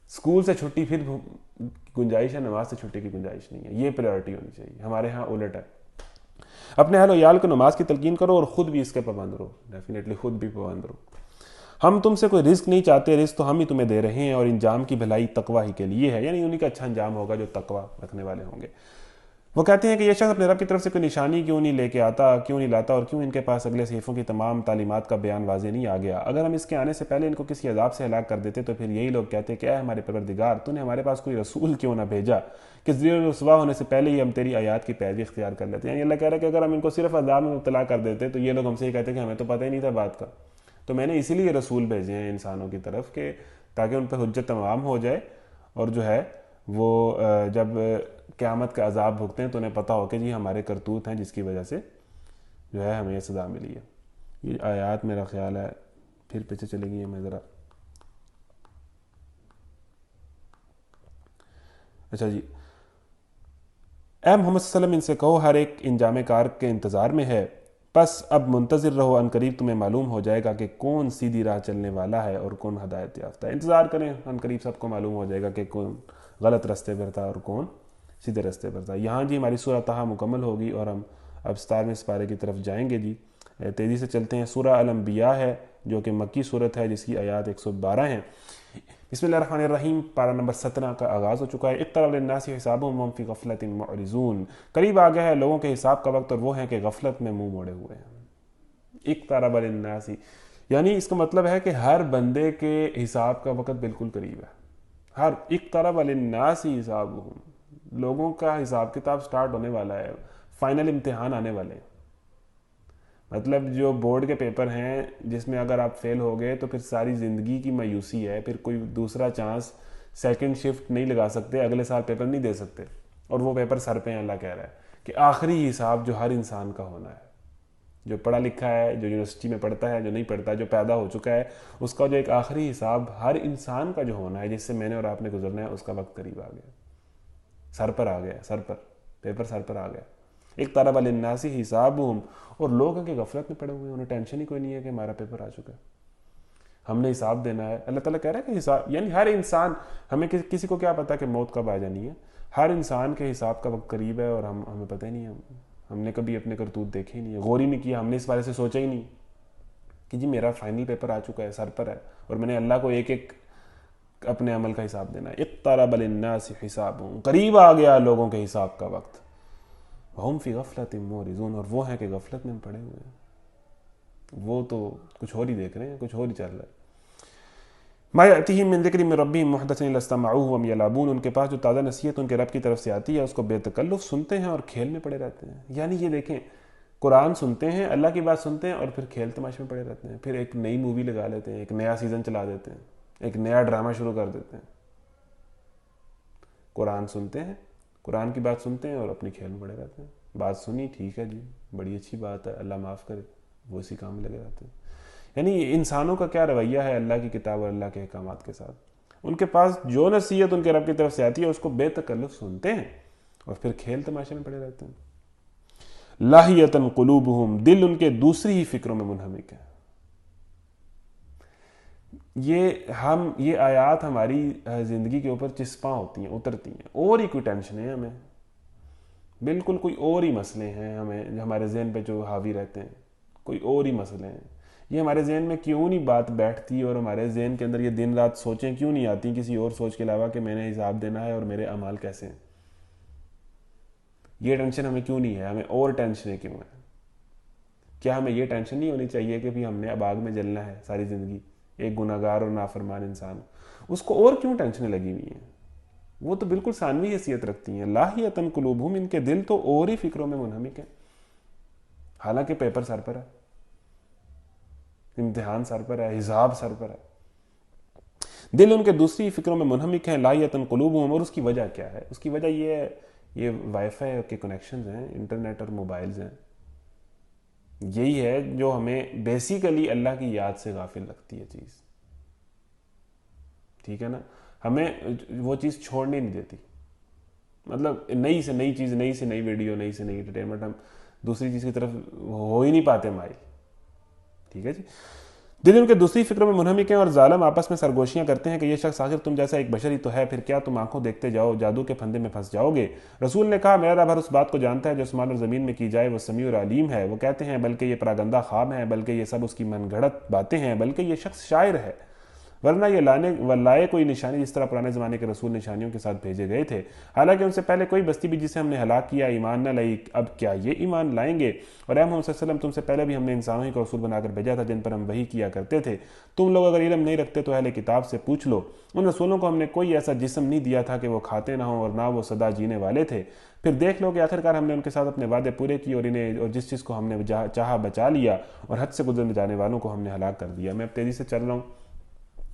اسکول سے چھٹی پھر گنجائش ہے، نماز سے چھٹی کی گنجائش نہیں ہے، یہ پریورٹی ہونی چاہیے۔ ہمارے ہاں الٹ ہے۔ اپنے اہل و عیال کو نماز کی تلقین کرو، اور خود بھی اس کے پابند رہو، ڈیفینیٹلی خود بھی پابند رہو۔ ہم تم سے کوئی رزق نہیں چاہتے، رزق تو ہم ہی تمہیں دے رہے ہیں، اور انجام کی بھلائی تقوی ہی کے لیے ہے، یعنی انہی کا اچھا انجام ہوگا جو تقوی رکھنے والے ہوں گے۔ وہ کہتے ہیں کہ یہ شخص اپنے رب کی طرف سے کوئی نشانی کیوں نہیں لے کے آتا، کیوں نہیں لاتا، اور کیوں ان کے پاس اگلے صحیفوں کی تمام تعلیمات کا بیان واضح نہیں آ گیا؟ اگر ہم اس کے آنے سے پہلے ان کو کسی عذاب سے ہلاک کر دیتے تو پھر یہی لوگ کہتے کہ اے ہمارے پروردگار، تو نے ہمارے پاس کوئی رسول کیوں نہ بھیجا کہ ذریعہ رسوا ہونے سے پہلے ہی ہم تیری آیات کی پیروی اختیار کر لیتے ہیں۔ یعنی اللہ کہہ رہا ہے کہ اگر ہم ان کو صرف عذاب میں مبتلا کر دیتے تو یہ لوگ ہم سے یہ کہتے کہ ہمیں تو پتہ ہی نہیں تھا بات کا، تو میں نے اسی لیے رسول بھیجے ہیں انسانوں کی طرف، کہ تاکہ ان پہ حجت تمام ہو جائے، اور جو ہے وہ جب قیامت کا عذاب بھگتے ہیں تو انہیں پتہ ہو کہ جی ہمارے کرتوت ہیں جس کی وجہ سے جو ہے ہمیں یہ سزا ملی ہے۔ یہ آیات میرا خیال ہے پھر پیچھے چلے گئی ہیں، میں ذرا اچھا جی، اے محمد صلی اللہ علیہ وسلم ان سے کہو ہر ایک انجام کار کے انتظار میں ہے، پس اب منتظر رہو، ان قریب تمہیں معلوم ہو جائے گا کہ کون سیدھی راہ چلنے والا ہے اور کون ہدایت یافتہ ہے۔ انتظار کریں، ان قریب سب کو معلوم ہو جائے گا کہ کون غلط راستے پر تھا اور کون سیدھے راستے پر تھا۔ یہاں جی ہماری سورہ طٰہٰ مکمل ہوگی اور ہم اب 17ویں سپارے کی طرف جائیں گے جی۔ تیزی سے چلتے ہیں۔ سورہ الانبیاء ہے جو کہ مکی صورت ہے، جس کی آیات 112 ہیں۔ بسم اللہ الرحمن الرحیم، پارہ نمبر 17 کا آغاز ہو چکا ہے۔ اقترب للناس حسابهم وهم فی غفلۃ معرضون، قریب آ گیا ہے لوگوں کے حساب کا وقت اور وہ ہیں کہ غفلت میں منہ موڑے ہوئے ہیں۔ اقترب للناس یعنی اس کا مطلب ہے کہ ہر بندے کے حساب کا وقت بالکل قریب ہے۔ ہر اقترب للناس حسابهم، لوگوں کا حساب کتاب سٹارٹ ہونے والا ہے، فائنل امتحان آنے والے ہیں۔ مطلب جو بورڈ کے پیپر ہیں جس میں اگر آپ فیل ہو گئے تو پھر ساری زندگی کی مایوسی ہے، پھر کوئی دوسرا چانس سیکنڈ شفٹ نہیں لگا سکتے، اگلے سال پیپر نہیں دے سکتے، اور وہ پیپر سر پہ اللہ کہہ رہا ہے کہ آخری حساب جو ہر انسان کا ہونا ہے، جو پڑھا لکھا ہے، جو یونیورسٹی میں پڑھتا ہے، جو نہیں پڑھتا، جو پیدا ہو چکا ہے، اس کا جو ایک آخری حساب ہر انسان کا جو ہونا ہے، جس سے میں نے اور آپ نے گزرنا ہے، اس کا وقت قریب آ گیا، سر پر آ گیا، سر پر پیپر سر پر آ گیا۔ اقترب للناس حسابهم، اور لوگ ہیں کہ غفلت میں پڑے ہوئے ہیں، انہیں ٹینشن ہی کوئی نہیں ہے کہ ہمارا پیپر آ چکا ہے، ہم نے حساب دینا ہے۔ اللہ تعالیٰ کہہ رہا ہے کہ حساب، یعنی ہر انسان، ہمیں کسی کو کیا پتا کہ موت کب آ جانی ہے، ہر انسان کے حساب کا وقت قریب ہے، اور ہمیں پتہ ہی نہیں ہے، ہم نے کبھی اپنے کرتوت دیکھے ہی نہیں ہے، غور ہی نہیں کیا، ہم نے اس بارے سے سوچا ہی نہیں کہ جی میرا فائنل پیپر آ چکا ہے، سر پر ہے، اور میں نے اللہ کو ایک ایک اپنے عمل کا حساب دینا ہے۔ اقترب للناس حسابهم، قریب آ گیا لوگوں کے حساب کا وقت، وهم فی غفلۃ معرضون، اور وہ ہیں کہ غفلت میں پڑے ہوئے ہیں، وہ تو کچھ اور ہی دیکھ رہے ہیں، کچھ اور ہی چل رہا ہے۔ ما یأتیہم من ذکر من ربہم محدث الا استمعوہ وهم یلعبون، ان کے پاس جو تازہ نصیحت ان کے رب کی طرف سے آتی ہے اس کو بے تکلف سنتے ہیں اور کھیل میں پڑے رہتے ہیں۔ یعنی یہ دیکھیں، قرآن سنتے ہیں، اللہ کی بات سنتے ہیں، اور پھر کھیل تماشے میں پڑے رہتے ہیں، پھر ایک نئی مووی لگا لیتے ہیں، ایک نیا سیزن چلا دیتے ہیں، ایک نیا ڈرامہ شروع کر دیتے ہیں۔ قرآن سنتے ہیں، قرآن کی بات سنتے ہیں اور اپنی کھیل میں پڑے رہتے ہیں۔ بات سنی، ٹھیک ہے جی، بڑی اچھی بات ہے، اللہ معاف کرے، وہ اسی کام میں لگے رہتے ہیں۔ یعنی انسانوں کا کیا رویہ ہے اللہ کی کتاب اور اللہ کے احکامات کے ساتھ، ان کے پاس جو نصیحت ان کے رب کی طرف سے آتی ہے اس کو بے تکلف سنتے ہیں اور پھر کھیل تماشے میں پڑے رہتے ہیں۔ لاہیۃ قلوبہم، دل ان کے دوسری ہی فکروں میں منہمک ہے۔ یہ آیات ہماری زندگی کے اوپر چسپاں ہوتی ہیں، اترتی ہیں، اور ہی کوئی ٹینشن ہے ہمیں، بالکل کوئی اور ہی مسئلے ہیں ہمیں ہمارے ذہن پہ جو حاوی رہتے ہیں، کوئی اور ہی مسئلے ہیں۔ یہ ہمارے ذہن میں کیوں نہیں بات بیٹھتی، اور ہمارے ذہن کے اندر یہ دن رات سوچیں کیوں نہیں آتی کسی اور سوچ کے علاوہ کہ میں نے حساب دینا ہے اور میرے اعمال کیسے ہیں؟ یہ ٹینشن ہمیں کیوں نہیں ہے؟ ہمیں اور ٹینشنیں کیوں ہیں؟ کیا ہمیں یہ ٹینشن نہیں ہونی چاہیے کہ بھی ہم نے اب آگ میں جلنا ہے ساری زندگی، ایک گناہگار اور نافرمان انسان، اس کو اور کیوں ٹینشنیں لگی ہوئی ہیں؟ وہ تو بالکل ثانوی حیثیت رکھتی ہیں۔ لاہیۃ قلوبہم، ان کے دل تو اور ہی فکروں میں منہمک ہیں، حالانکہ پیپر سر پر ہے، امتحان سر پر ہے، حساب سر پر ہے، دل ان کے دوسری فکروں میں منہمک ہیں۔ لاہیۃ قلوبہم، اور اس کی وجہ کیا ہے؟ اس کی وجہ یہ ہے، یہ وائی فائی کے کنیکشنز ہیں، انٹرنیٹ اور موبائلز ہیں، یہی ہے جو ہمیں بیسیکلی اللہ کی یاد سے غافل رکھتی ہے چیز، ٹھیک ہے نا؟ ہمیں وہ چیز چھوڑنے نہیں دیتی، مطلب نئی سے نئی چیز، نئی سے نئی ویڈیو، نئی سے نئی انٹرٹینمنٹ، ہم دوسری چیز کی طرف ہو ہی نہیں پاتے مائل، ٹھیک ہے جی۔ دل ان کے دوسری فکروں میں منہمک ہیں، اور ظالم آپس میں سرگوشیاں کرتے ہیں کہ یہ شخص آخر تم جیسا ایک بشر ہی تو ہے، پھر کیا تم آنکھوں دیکھتے جاؤ، جادو کے پھندے میں پھنس جاؤ گے۔ رسول نے کہا میرا رب ہر اس بات کو جانتا ہے جو آسمان اور زمین میں کی جائے، وہ سمیع اور علیم ہے۔ وہ کہتے ہیں بلکہ یہ پراگندہ خواب ہیں، بلکہ یہ سب اس کی من گھڑت باتیں ہیں، بلکہ یہ شخص شاعر ہے، ورنہ یہ لائے کوئی نشانی جس طرح پرانے زمانے کے رسول نشانیوں کے ساتھ بھیجے گئے تھے، حالانکہ ان سے پہلے کوئی بستی بھی جسے ہم نے ہلاک کیا ایمان نہ لائی، اب کیا یہ ایمان لائیں گے؟ اور اے محمد صلی اللہ علیہ وسلم، تم سے پہلے بھی ہم نے انسانوں ہی کو رسول بنا کر بھیجا تھا جن پر ہم وحی کیا کرتے تھے، تم لوگ اگر علم نہیں رکھتے تو اہل کتاب سے پوچھ لو، ان رسولوں کو ہم نے کوئی ایسا جسم نہیں دیا تھا کہ وہ کھاتے نہ ہوں اور نہ وہ سدا جینے والے تھے، پھر دیکھ لو کہ آخرکار ہم نے ان کے ساتھ اپنے وعدے پورے کیے اور جس چیز کو ہم نے چاہا بچا لیا، اور حد سے گزرنے جانے والوں کو ہم نے ہلاک کر دیا۔ میں اب تیزی سے چل رہا ہوں،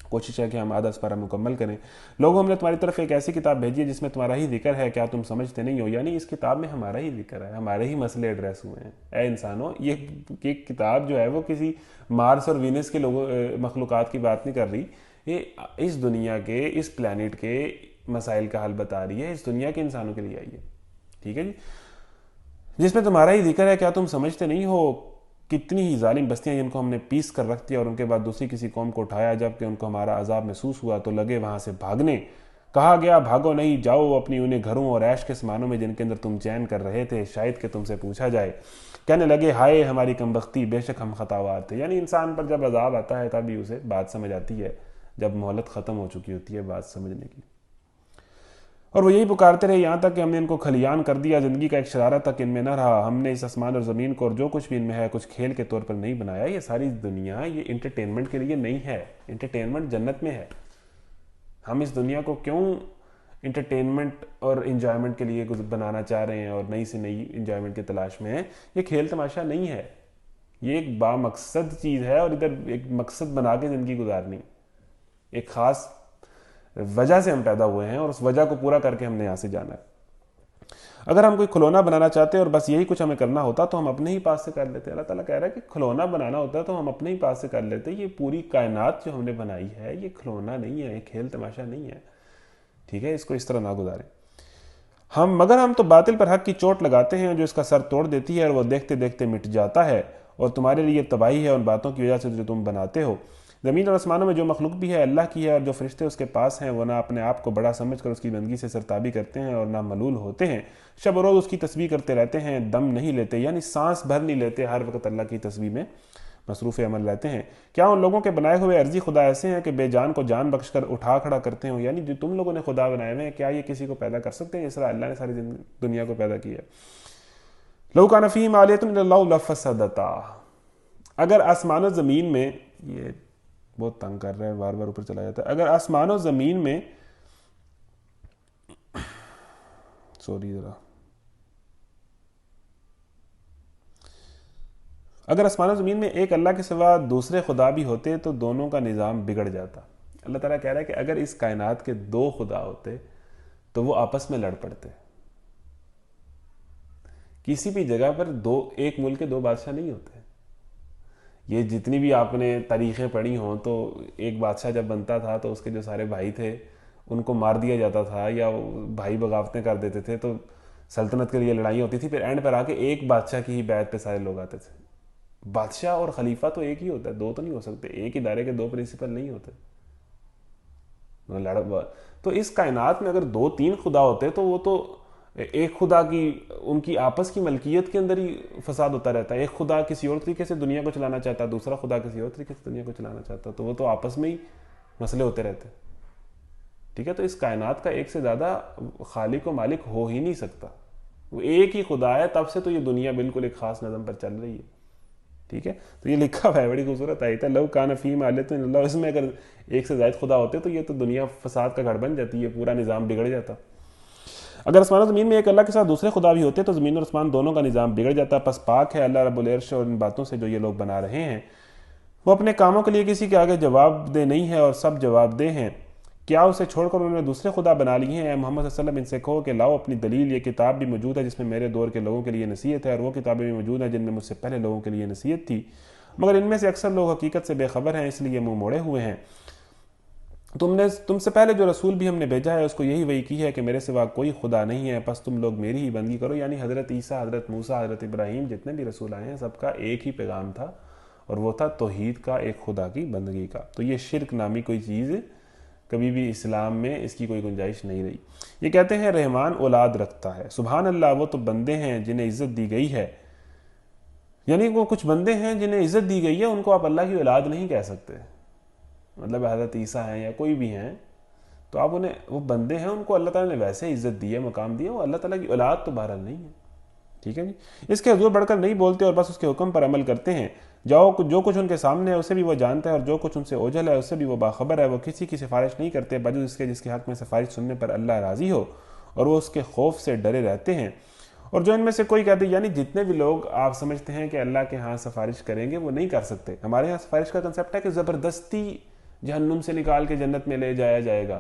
کوشش ہے کہ ہم آدھا سپارہ مکمل کریں۔ لوگوں ہم نے تمہاری طرف ایک ایسی کتاب بھیجی ہے جس میں تمہارا ہی ذکر ہے، کیا تم سمجھتے نہیں ہو؟ یعنی اس کتاب میں ہمارا ہی ذکر ہے، ہمارے ہی مسئلے ایڈریس ہوئے ہیں۔ اے انسانوں، یہ کتاب جو ہے وہ کسی مارس اور وینس کے مخلوقات کی بات نہیں کر رہی، یہ اس دنیا کے، اس پلانٹ کے مسائل کا حل بتا رہی ہے، اس دنیا کے انسانوں کے لیے آئی ہے، ٹھیک ہے جی، جس میں تمہارا ہی ذکر ہے، کیا تم سمجھتے نہیں ہو؟ کتنی ہی ظالم بستیاں جن کو ہم نے پیس کر رکھ دیا اور ان کے بعد دوسری کسی قوم کو اٹھایا، جب کہ ان کو ہمارا عذاب محسوس ہوا تو لگے وہاں سے بھاگنے، کہا گیا بھاگو نہیں، جاؤ اپنی انہیں گھروں اور عیش کے سامانوں میں جن کے اندر تم چین کر رہے تھے، شاید کہ تم سے پوچھا جائے۔ کہنے لگے ہائے ہماری کمبختی، بے شک ہم خطاوار تھے۔ یعنی انسان پر جب عذاب آتا ہے تبھی اسے بات سمجھ آتی ہے، جب مہلت ختم ہو چکی ہوتی ہے بات سمجھنے کی۔ اور وہ یہی پکارتے رہے یہاں تک کہ ہم نے ان کو کھلیان کر دیا، زندگی کا ایک شرارہ تک ان میں نہ رہا۔ ہم نے اس آسمان اور زمین کو اور جو کچھ بھی ان میں ہے کچھ کھیل کے طور پر نہیں بنایا۔ یہ ساری دنیا یہ انٹرٹینمنٹ کے لیے نہیں ہے، انٹرٹینمنٹ جنت میں ہے۔ ہم اس دنیا کو کیوں انٹرٹینمنٹ اور انجوائمنٹ کے لیے بنانا چاہ رہے ہیں اور نئی سے نئی انجوائمنٹ کی تلاش میں ہیں؟ یہ کھیل تماشا نہیں ہے، یہ ایک بامقصد چیز ہے، اور ادھر ایک مقصد بنا کے زندگی گزارنی، ایک خاص وجہ سے ہم پیدا ہوئے ہیں اور اس وجہ کو پورا کر کے ہم نے یہاں سے جانا ہے۔ اگر ہم کوئی کھلونا بنانا چاہتے اور بس یہی کچھ ہمیں کرنا ہوتا تو ہم اپنے ہی پاس سے کر لیتے۔ اللہ تعالیٰ کہہ رہا ہے کہ کھلونا بنانا ہوتا تو ہم اپنے ہی پاس سے کر لیتے۔ یہ پوری کائنات جو ہم نے بنائی ہے یہ کھلونا نہیں ہے، یہ کھیل تماشا نہیں ہے، ٹھیک ہے؟ اس کو اس طرح نہ گزاریں۔ مگر ہم تو باطل پر حق کی چوٹ لگاتے ہیں جو اس کا سر توڑ دیتی ہے، اور وہ دیکھتے دیکھتے مٹ جاتا ہے، اور تمہارے لیے تباہی ہے ان باتوں کی وجہ سے جو تم بناتے ہو۔ زمین اور آسمانوں میں جو مخلوق بھی ہے اللہ کی ہے، اور جو فرشتے اس کے پاس ہیں وہ نہ اپنے آپ کو بڑا سمجھ کر اس کی بندگی سے سرتابی کرتے ہیں اور نہ ملول ہوتے ہیں، شب و روز اس کی تسبیح کرتے رہتے ہیں، دم نہیں لیتے، یعنی سانس بھر نہیں لیتے، ہر وقت اللہ کی تسبیح میں مصروف عمل رہتے ہیں۔ کیا ان لوگوں کے بنائے ہوئے عرضی خدا ایسے ہیں کہ بے جان کو جان بخش کر اٹھا کھڑا کرتے ہوں؟ یعنی جو تم لوگوں نے خدا بنائے ہوئے ہیں کیا یہ کسی کو پیدا کر سکتے ہیں جس طرح اللہ نے ساری دنیا کو پیدا کیا ہے؟ لو کان فیہم آلیۃ الا اللہ لفسدتا، اگر آسمان و زمین میں، یہ بہت تنگ کر رہا ہے بار بار اوپر چلا جاتا ہے، اگر آسمان و زمین میں اگر آسمان و زمین میں ایک اللہ کے سوا دوسرے خدا بھی ہوتے تو دونوں کا نظام بگڑ جاتا۔ اللہ تعالیٰ کہہ رہا ہے کہ اگر اس کائنات کے دو خدا ہوتے تو وہ آپس میں لڑ پڑتے۔ کسی بھی جگہ پر ایک ملک کے دو بادشاہ نہیں ہوتے۔ یہ جتنی بھی آپ نے تاریخیں پڑھی ہوں تو ایک بادشاہ جب بنتا تھا تو اس کے جو سارے بھائی تھے ان کو مار دیا جاتا تھا، یا بھائی بغاوتیں کر دیتے تھے تو سلطنت کے لیے لڑائیاں ہوتی تھی، پھر اینڈ پر آ کے ایک بادشاہ کی ہی بیعت پہ سارے لوگ آتے تھے۔ بادشاہ اور خلیفہ تو ایک ہی ہوتا ہے، دو تو نہیں ہو سکتے، ایک ادارے کے دو پرنسپل نہیں ہوتے۔ تو اس کائنات میں اگر دو تین خدا ہوتے تو وہ تو ایک خدا کی ان کی آپس کی ملکیت کے اندر ہی فساد ہوتا رہتا ہے۔ ایک خدا کسی اور طریقے سے دنیا کو چلانا چاہتا ہے، دوسرا خدا کسی اور طریقے سے دنیا کو چلانا چاہتا ہے، تو وہ تو آپس میں ہی مسئلے ہوتے رہتے، ٹھیک ہے؟ تو اس کائنات کا ایک سے زیادہ خالق و مالک ہو ہی نہیں سکتا، وہ ایک ہی خدا ہے، تب سے تو یہ دنیا بالکل ایک خاص نظم پر چل رہی ہے، ٹھیک ہے؟ تو یہ لکھا ہوا ہے، بڑی خوبصورت آیت ہے، لو کان فیہم آلیۃ الا اللہ، اس میں اگر ایک سے زائد خدا ہوتے تو یہ تو دنیا فساد کا گھر بن جاتی ہے، پورا نظام بگڑ جاتا۔ اگر آسمان و زمین میں ایک اللہ کے ساتھ دوسرے خدا بھی ہوتے تو زمین اور آسمان دونوں کا نظام بگڑ جاتا۔ پس پاک ہے اللہ رب العرش اور ان باتوں سے جو یہ لوگ بنا رہے ہیں، وہ اپنے کاموں کے لیے کسی کے آگے جواب دہ نہیں ہے اور سب جواب دہ ہیں۔ کیا اسے چھوڑ کر انہوں نے دوسرے خدا بنا لیے ہیں؟ اے محمد صلی اللہ علیہ وسلم ان سے کہو کہ لاؤ اپنی دلیل، یہ کتاب بھی موجود ہے جس میں میرے دور کے لوگوں کے لیے نصیحت ہے، اور وہ کتابیں بھی موجود ہیں جن میں مجھ سے پہلے لوگوں کے لیے نصیحت تھی، مگر ان میں سے اکثر لوگ حقیقت سے بے خبر ہیں، اس لیے منہ موڑے ہوئے ہیں۔ تم سے پہلے جو رسول بھی ہم نے بھیجا ہے اس کو یہی وحی کی ہے کہ میرے سوا کوئی خدا نہیں ہے، پس تم لوگ میری ہی بندگی کرو۔ یعنی حضرت عیسیٰ، حضرت موسیٰ، حضرت ابراہیم، جتنے بھی رسول آئے ہیں سب کا ایک ہی پیغام تھا، اور وہ تھا توحید کا، ایک خدا کی بندگی کا۔ تو یہ شرک نامی کوئی چیز کبھی بھی اسلام میں اس کی کوئی گنجائش نہیں رہی۔ یہ کہتے ہیں رحمان اولاد رکھتا ہے، سبحان اللہ، وہ تو بندے ہیں جنہیں عزت دی گئی ہے، یعنی وہ کچھ بندے ہیں جنہیں عزت دی گئی ہے، ان کو آپ اللہ کی اولاد نہیں کہہ سکتے۔ مطلب حضرت عیسیٰ ہیں یا کوئی بھی ہیں تو آپ انہیں، وہ بندے ہیں، ان کو اللہ تعالیٰ نے ویسے عزت دی ہے، مقام دیا، وہ اللہ تعالیٰ کی اولاد تو بہرحال نہیں ہے، ٹھیک ہے جی؟ اس کے حضور بڑھ کر نہیں بولتے اور بس اس کے حکم پر عمل کرتے ہیں۔ جو کچھ ان کے سامنے ہے اسے بھی وہ جانتا ہے، اور جو کچھ ان سے اوجھل ہے اسے بھی وہ باخبر ہے۔ وہ کسی کی سفارش نہیں کرتے بجز اس کے جس کے حق میں سفارش سننے پر اللہ راضی ہو، اور وہ اس کے خوف سے ڈرے رہتے ہیں۔ اور جو ان میں سے کوئی کہتے ہیں، یعنی جتنے بھی لوگ آپ سمجھتے ہیں کہ اللہ کے ہاں سفارش کریں گے وہ نہیں کر سکتے۔ ہمارے ہاں سفارش کا کنسیپٹ ہے کہ زبردستی جہنم سے نکال کے جنت میں لے جایا جائے گا۔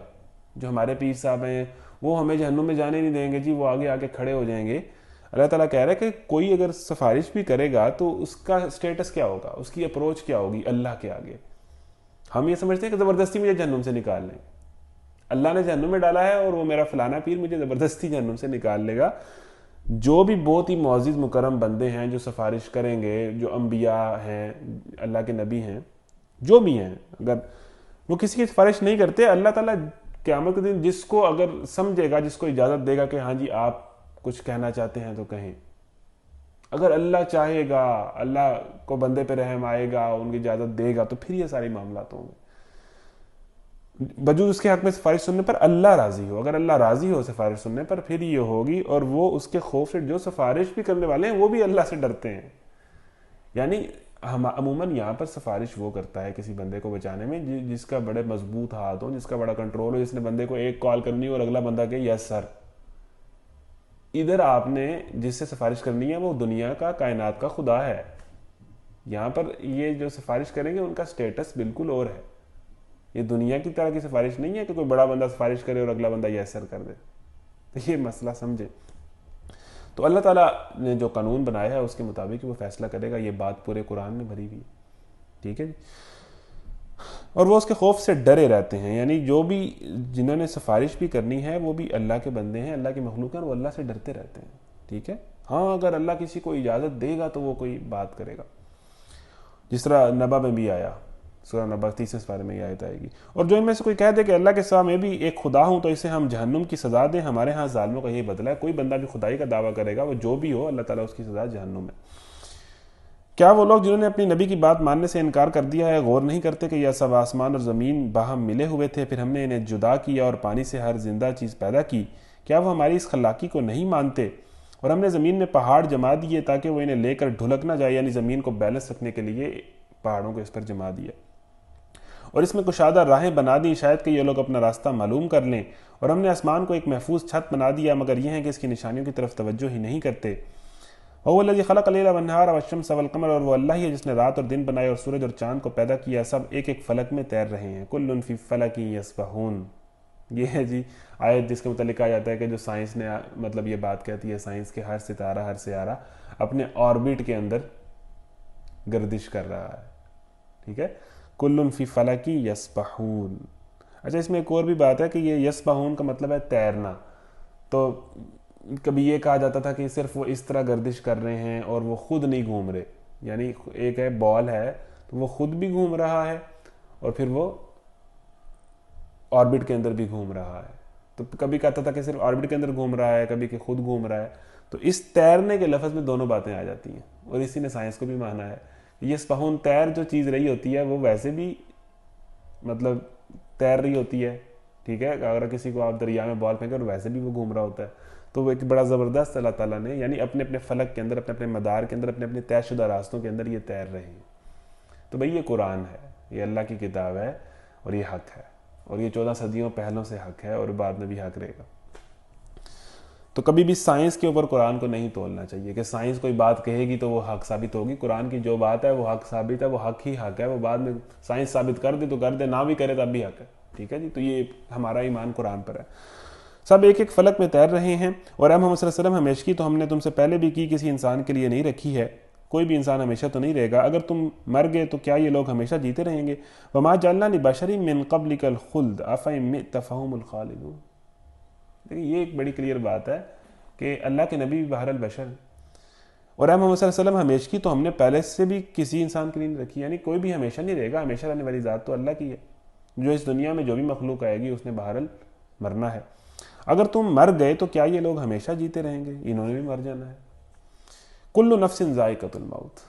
جو ہمارے پیر صاحب ہیں وہ ہمیں جہنم میں جانے نہیں دیں گے جی، وہ آگے آ کے کھڑے ہو جائیں گے۔ اللہ تعالیٰ کہہ رہا ہے کہ کوئی اگر سفارش بھی کرے گا تو اس کا سٹیٹس کیا ہوگا، اس کی اپروچ کیا ہوگی اللہ کے آگے۔ ہم یہ سمجھتے ہیں کہ زبردستی مجھے جہنم سے نکال لیں، اللہ نے جہنم میں ڈالا ہے اور وہ میرا فلانا پیر مجھے زبردستی جہنم سے نکال لے گا۔ جو بھی بہت ہی معزز مکرم بندے ہیں جو سفارش کریں گے، جو انبیاء ہیں، اللہ کے نبی ہیں، جو بھی ہیں، اگر وہ کسی کی سفارش نہیں کرتے، اللہ تعالیٰ قیامت کے دن جس کو اگر سمجھے گا، جس کو اجازت دے گا کہ ہاں جی آپ کچھ کہنا چاہتے ہیں تو کہیں، اگر اللہ چاہے گا، اللہ کو بندے پہ رحم آئے گا، ان کی اجازت دے گا، تو پھر یہ سارے معاملات ہوں گے، بجوز اس کے حق میں سفارش سننے پر اللہ راضی ہو۔ اگر اللہ راضی ہو سفارش سننے پر پھر یہ ہوگی، اور وہ اس کے خوف سے جو سفارش بھی کرنے والے ہیں وہ بھی اللہ سے ڈرتے ہیں۔ یعنی ہم عموماً یہاں پر سفارش وہ کرتا ہے کسی بندے کو بچانے میں جس کا بڑے مضبوط ہاتھ ہو، جس کا بڑا کنٹرول ہو، جس نے بندے کو ایک کال کرنی ہو اور اگلا بندہ کہ یس سر۔ ادھر آپ نے جس سے سفارش کرنی ہے وہ دنیا کا، کائنات کا خدا ہے۔ یہاں پر یہ جو سفارش کریں گے ان کا سٹیٹس بالکل اور ہے۔ یہ دنیا کی طرح کی سفارش نہیں ہے کہ کوئی بڑا بندہ سفارش کرے اور اگلا بندہ یس سر کر دے۔ تو یہ مسئلہ سمجھے۔ تو اللہ تعالیٰ نے جو قانون بنایا ہے اس کے مطابق وہ فیصلہ کرے گا، یہ بات پورے قرآن میں بھری ہوئی ہے، ٹھیک ہے جی۔ اور وہ اس کے خوف سے ڈرے رہتے ہیں، یعنی جو بھی جنہوں نے سفارش بھی کرنی ہے وہ بھی اللہ کے بندے ہیں، اللہ کی مخلوق ہیں، وہ اللہ سے ڈرتے رہتے ہیں، ٹھیک ہے۔ ہاں اگر اللہ کسی کو اجازت دے گا تو وہ کوئی بات کرے گا، جس طرح نبا میں بھی آیا، سورہ نبا 30 پارے میں یہ آیت آئے گی۔ اور جو ان میں سے کوئی کہہ دے کہ اللہ کے سوا میں بھی ایک خدا ہوں تو اسے ہم جہنم کی سزا دیں، ہمارے ہاں ظالموں کا یہ بدلہ ہے۔ کوئی بندہ بھی خدائی کا دعویٰ کرے گا، وہ جو بھی ہو، اللہ تعالیٰ اس کی سزا جہنم ہے۔ کیا وہ لوگ جنہوں نے اپنی نبی کی بات ماننے سے انکار کر دیا ہے غور نہیں کرتے کہ یہ سب آسمان اور زمین باہم ملے ہوئے تھے، پھر ہم نے انہیں جدا کیا اور پانی سے ہر زندہ چیز پیدا کی؟ کیا وہ ہماری اس خلاقی کو نہیں مانتے؟ اور ہم نے زمین میں پہاڑ جما دیے تاکہ وہ انہیں لے کر ڈھلک نہ جائے، یعنی زمین کو بیلنس رکھنے کے لیے پہاڑوں کو اس پر جما دیا، اور اس میں کشادہ راہیں بنا دی شاید کہ یہ لوگ اپنا راستہ معلوم کر لیں۔ اور ہم نے آسمان کو ایک محفوظ چھت بنا دیا، مگر یہ ہے کہ اس کی نشانیوں کی طرف توجہ ہی نہیں کرتے۔ وَهُوَ الَّذِي خَلَقَ اللَّيْلَ وَالنَّهَارَ وَالشَّمْسَ وَالْقَمَرَ، اور وہ اللہ ہی ہے جس نے رات اور دن بنائے اور سورج اور چاند کو پیدا کیا، سب ایک ایک فلک میں تیر رہے ہیں۔ كُلٌّ فِي فَلَكٍ يَسْبَحُونَ، یہ ہے جی آیت جس کے متعلق کہا جاتا ہے کہ جو سائنس نے مطلب یہ بات کہتی ہے سائنس کے ہر ستارہ ہر سیارہ اپنے آربٹ کے اندر گردش کر رہا ہے، ٹھیک ہے۔ کل فی فلک یسبحون۔ اچھا اس میں ایک اور بھی بات ہے کہ یہ یسبحون کا مطلب ہے تیرنا، تو کبھی یہ کہا جاتا تھا کہ صرف وہ اس طرح گردش کر رہے ہیں اور وہ خود نہیں گھوم رہے، یعنی ایک ہے بال ہے تو وہ خود بھی گھوم رہا ہے اور پھر وہ آربٹ کے اندر بھی گھوم رہا ہے، تو کبھی کہتا تھا کہ صرف آربٹ کے اندر گھوم رہا ہے، کبھی کہ خود گھوم رہا ہے۔ تو اس تیرنے کے لفظ میں دونوں باتیں آ جاتی ہیں، اور اسی نے سائنس کو بھی مانا ہے۔ یسبحون تیر جو چیز رہی ہوتی ہے وہ ویسے بھی مطلب تیر رہی ہوتی ہے، ٹھیک ہے۔ اگر کسی کو آپ دریا میں بال پھینکیں اور ویسے بھی وہ گھوم رہا ہوتا ہے، تو وہ ایک بڑا زبردست اللہ تعالیٰ نے یعنی اپنے اپنے فلک کے اندر، اپنے اپنے مدار کے اندر، اپنے اپنے طے شدہ راستوں کے اندر یہ تیر رہے ہیں۔ تو بھئی یہ قرآن ہے، یہ اللہ کی کتاب ہے اور یہ حق ہے، اور یہ 14 صدیوں پہلوں سے حق ہے اور بعد میں بھی حق رہے گا۔ تو کبھی بھی سائنس کے اوپر قرآن کو نہیں تولنا چاہیے کہ سائنس کوئی بات کہے گی تو وہ حق ثابت ہوگی۔ قرآن کی جو بات ہے وہ حق ثابت ہے، وہ حق ہی حق ہے، وہ بعد میں سائنس ثابت کر دے تو کر دے، نہ بھی کرے تب بھی حق ہے، ٹھیک ہے جی۔ تو یہ ہمارا ایمان قرآن پر ہے۔ سب ایک ایک فلک میں تیر رہے ہیں، اور محمد صلی اللہ علیہ وسلم ہمیشگی تو ہم نے تم سے پہلے بھی کی، کسی انسان کے لیے نہیں رکھی ہے، کوئی بھی انسان ہمیشہ تو نہیں رہے گا۔ اگر تم مر گئے تو کیا یہ لوگ ہمیشہ جیتے رہیں گے؟ وما جعلنا لبشر من قبلک الخلد افإن مت فهم الخالدون۔ دیکھیں یہ ایک بڑی کلیئر بات ہے کہ اللہ کے نبی بھی بہر البشر، اور محمد صلی اللہ علیہ وسلم ہمیشگی تو ہم نے پہلے سے بھی کسی انسان کے لیے نہیں رکھی، یعنی کوئی بھی ہمیشہ نہیں رہے گا، ہمیشہ رہنے والی ذات تو اللہ کی ہے۔ جو اس دنیا میں جو بھی مخلوق آئے گی اس نے بہرحال مرنا ہے۔ اگر تم مر گئے تو کیا یہ لوگ ہمیشہ جیتے رہیں گے؟ انہوں نے بھی مر جانا ہے۔ کل نفس ذائقۃ الموت،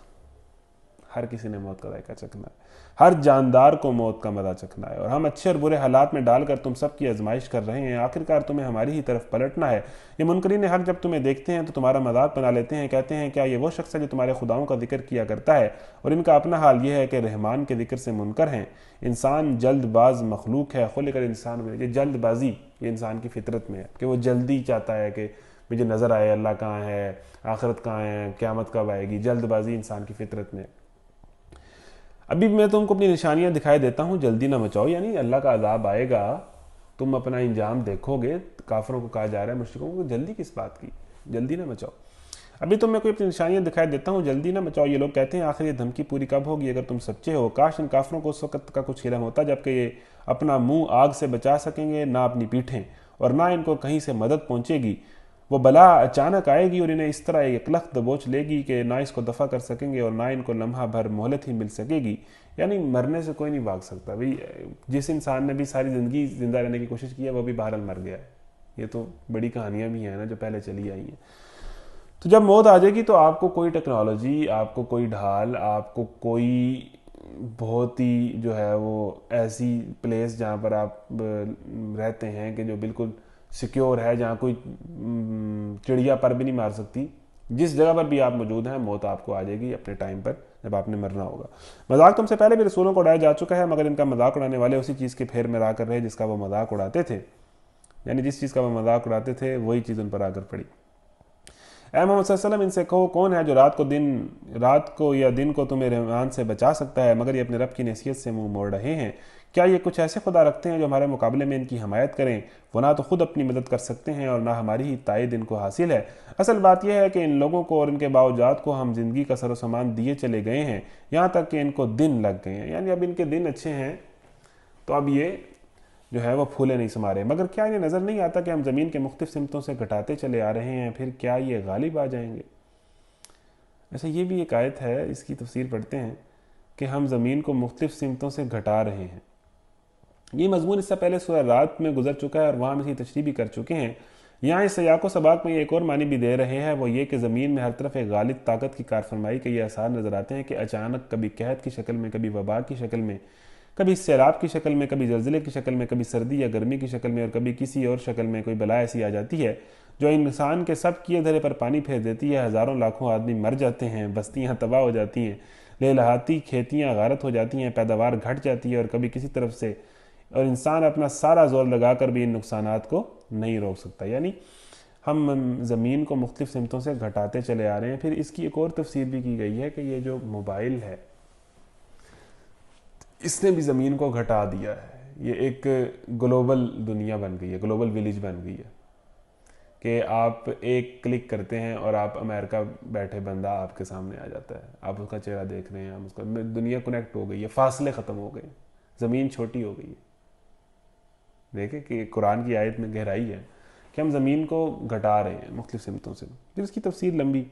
ہر کسی نے موت کا ذائقہ چکھنا ہے، ہر جاندار کو موت کا مزہ چکھنا ہے، اور ہم اچھے اور برے حالات میں ڈال کر تم سب کی آزمائش کر رہے ہیں، آخرکار تمہیں ہماری ہی طرف پلٹنا ہے۔ یہ منکرین حق جب تمہیں دیکھتے ہیں تو تمہارا مذاق بنا لیتے ہیں، کہتے ہیں کیا یہ وہ شخص ہے جو تمہارے خداؤں کا ذکر کیا کرتا ہے؟ اور ان کا اپنا حال یہ ہے کہ رحمان کے ذکر سے منکر ہیں۔ انسان جلد باز مخلوق ہے، خلق الانسان میں، یہ جلد بازی یہ انسان کی فطرت میں ہے کہ وہ جلدی چاہتا ہے کہ مجھے نظر آئے اللہ کہاں ہے، آخرت کہاں ہے، قیامت کب آئے گی، جلد بازی انسان کی فطرت میں۔ ابھی میں تم کو اپنی نشانیاں دکھائی دیتا ہوں، جلدی نہ مچاؤ، یعنی اللہ کا عذاب آئے گا، تم اپنا انجام دیکھو گے۔ کافروں کو کہا جا رہا ہے، مشرکوں کو، جلدی کس بات کی، جلدی نہ مچاؤ۔ ابھی تم میں کوئی اپنی نشانیاں دکھائی دیتا ہوں، جلدی نہ مچاؤ۔ یہ لوگ کہتے ہیں آخر یہ دھمکی پوری کب ہوگی اگر تم سچے ہو؟ کاش ان کافروں کو اس وقت کا کچھ علم ہوتا جبکہ یہ اپنا منہ آگ سے بچا سکیں گے، نہ اپنی پیٹھیں، اور نہ ان کو کہیں سے مدد پہنچے گی۔ وہ بلا اچانک آئے گی اور انہیں اس طرح ایک لخت دبوچ لے گی کہ نہ اس کو دفع کر سکیں گے اور نہ ان کو لمحہ بھر مہلت ہی مل سکے گی. یعنی مرنے سے کوئی نہیں بھاگ سکتا بھائی. جس انسان نے بھی ساری زندگی زندہ رہنے کی کوشش کی ہے وہ بھی بہرحال مر گیا ہے. یہ تو بڑی کہانیاں بھی ہیں نا جو پہلے چلی آئی ہیں. تو جب موت آ جائے گی تو آپ کو کوئی ٹیکنالوجی، آپ کو کوئی ڈھال، آپ کو کوئی بہت ہی جو ہے وہ ایسی پلیس جہاں پر آپ رہتے ہیں کہ جو بالکل سیکیور ہے، جہاں کوئی چڑیا پر بھی نہیں مار سکتی، جس جگہ پر بھی آپ موجود ہیں موت آپ کو آ جائے گی اپنے ٹائم پر جب آپ نے مرنا ہوگا. مذاق تم سے پہلے بھی رسولوں کو اڑایا جا چکا ہے، مگر ان کا مذاق اڑانے والے اسی چیز کے پھیر میں را کر رہے جس کا وہ مذاق اڑاتے تھے. یعنی جس چیز کا وہ مذاق اڑاتے تھے وہی چیز ان پر آ کر پڑی. اے محمد صلی اللہ علیہ وسلم ان سے کہو کون ہے جو رات کو یا دن کو تمہیں رحمان سے بچا سکتا ہے مگر یہ اپنے رب کی نصیحت سے منہ موڑ رہے ہیں. کیا یہ کچھ ایسے خدا رکھتے ہیں جو ہمارے مقابلے میں ان کی حمایت کریں؟ وہ نہ تو خود اپنی مدد کر سکتے ہیں اور نہ ہماری ہی تائید ان کو حاصل ہے. اصل بات یہ ہے کہ ان لوگوں کو اور ان کے باوجات کو ہم زندگی کا سر و سامان دیے چلے گئے ہیں یہاں تک کہ ان کو دن لگ گئے ہیں. یعنی اب ان کے دن اچھے ہیں تو اب یہ جو ہے وہ پھولے نہیں سما رہے. مگر کیا انہیں نظر نہیں آتا کہ ہم زمین کے مختلف سمتوں سے گھٹاتے چلے آ رہے ہیں؟ پھر کیا یہ غالب آ جائیں گے؟ ایسا یہ بھی ایک آیت ہے، اس کی تفسیر پڑھتے ہیں کہ ہم زمین کو مختلف سمتوں سے گھٹا رہے ہیں. یہ مضمون اس سے پہلے سورہ رات میں گزر چکا ہے اور وہاں ہم اس کی تشریح بھی کر چکے ہیں. یہاں اس سیاق و سباق میں یہ ایک اور معنی بھی دے رہے ہیں، وہ یہ کہ زمین میں ہر طرف ایک غالب طاقت کی کارفرمائی کے یہ آثار نظر آتے ہیں کہ اچانک کبھی قحط کی شکل میں، کبھی وبا کی شکل میں، کبھی سیلاب کی شکل میں، کبھی زلزلے کی شکل میں، کبھی سردی یا گرمی کی شکل میں اور کبھی کسی اور شکل میں کوئی بلا ایسی آ جاتی ہے جو انسان کے سب کیے دھرے پر پانی پھیر دیتی ہے. ہزاروں لاکھوں آدمی مر جاتے ہیں، بستیاں تباہ ہو جاتی ہیں، لہلہاتی کھیتیاں غارت ہو جاتی ہیں، پیداوار گھٹ جاتی ہے اور کبھی کسی طرف سے، اور انسان اپنا سارا زور لگا کر بھی ان نقصانات کو نہیں روک سکتا. یعنی ہم زمین کو مختلف سمتوں سے گھٹاتے چلے آ رہے ہیں. پھر اس کی ایک اور تفسیر بھی کی گئی ہے کہ یہ جو موبائل ہے اس نے بھی زمین کو گھٹا دیا ہے. یہ ایک گلوبل دنیا بن گئی ہے، گلوبل ویلیج بن گئی ہے کہ آپ ایک کلک کرتے ہیں اور آپ امریکہ بیٹھے بندہ آپ کے سامنے آ جاتا ہے، آپ اس کا چہرہ دیکھ رہے ہیں، اس کا دنیا کنیکٹ ہو گئی ہے، فاصلے ختم ہو گئے، زمین چھوٹی ہو گئی ہے. دیکھیں کہ قرآن کی آیت میں گہرائی ہے کہ ہم زمین کو گھٹا رہے ہیں مختلف سمتوں سے. پھر اس کی تفسیر لمبی.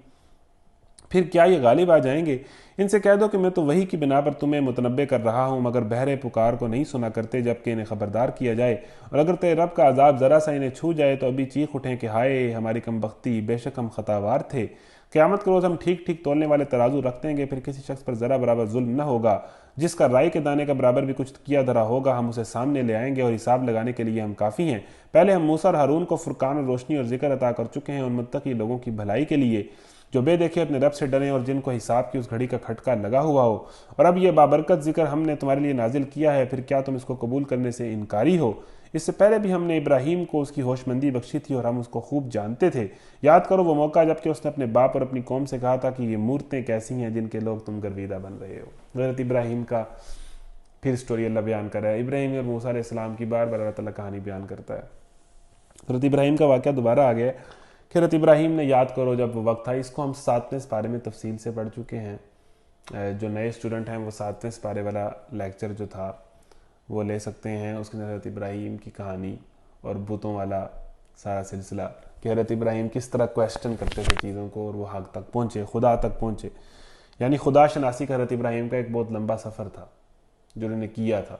پھر کیا یہ غالب آ جائیں گے؟ ان سے کہہ دو کہ میں تو وحی کی بنا پر تمہیں متنبع کر رہا ہوں مگر بہرے پکار کو نہیں سنا کرتے جبکہ انہیں خبردار کیا جائے. اور اگر تیرے رب کا عذاب ذرا سا انہیں چھو جائے تو ابھی چیخ اٹھیں کہ ہائے ہماری کم بختی، بے شک ہم خطاوار تھے. قیامت کے روز ہم ٹھیک ٹھیک تولنے والے ترازو رکھ دیں گے، پھر کسی شخص پر ذرا برابر ظلم نہ ہوگا. جس کا رائے کے دانے کا برابر بھی کچھ کیا دھرا ہوگا ہم اسے سامنے لے آئیں گے اور حساب لگانے کے لیے ہم کافی ہیں. پہلے ہم موسیٰ اور ہارون کو فرقان اور روشنی اور ذکر عطا کر چکے ہیں ان متقی لوگوں کی بھلائی کے لیے جو بے دیکھے اپنے رب سے ڈریں اور جن کو حساب کی اس گھڑی کا کھٹکا لگا ہوا ہو. اور اب یہ بابرکت ذکر ہم نے تمہارے لیے نازل کیا ہے، پھر کیا تم اس کو قبول کرنے سے انکاری ہو؟ اس سے پہلے بھی ہم نے ابراہیم کو اس کی ہوش مندی بخشی تھی اور ہم اس کو خوب جانتے تھے. یاد کرو وہ موقع جب کہ اس نے اپنے باپ اور اپنی قوم سے کہا تھا کہ یہ مورتیں کیسی ہیں جن کے لوگ تم گرویدہ بن رہے ہو. حضرت ابراہیم کا پھر سٹوری اللہ بیان کر رہا ہے. ابراہیم اور موسیٰ علیہ السلام کی بار بار اللہ تعالیٰ کہانی بیان کرتا ہے. حضرت ابراہیم کا واقعہ دوبارہ آ گیا کہ حضرت ابراہیم نے یاد کرو جب وقت تھا، اس کو ہم 7ویں سپارے میں تفصیل سے پڑھ چکے ہیں. جو نئے اسٹوڈنٹ ہیں وہ 7ویں سپارے والا لیکچر جو تھا وہ لے سکتے ہیں. اس کے اندر حضرت ابراہیم کی کہانی اور بتوں والا سارا سلسلہ کہ حضرت ابراہیم کس طرح کویسچن کرتے تھے چیزوں کو اور وہ حق تک پہنچے، خدا تک پہنچے. یعنی خدا شناسی کا حضرت ابراہیم کا ایک بہت لمبا سفر تھا جو انہوں نے کیا تھا.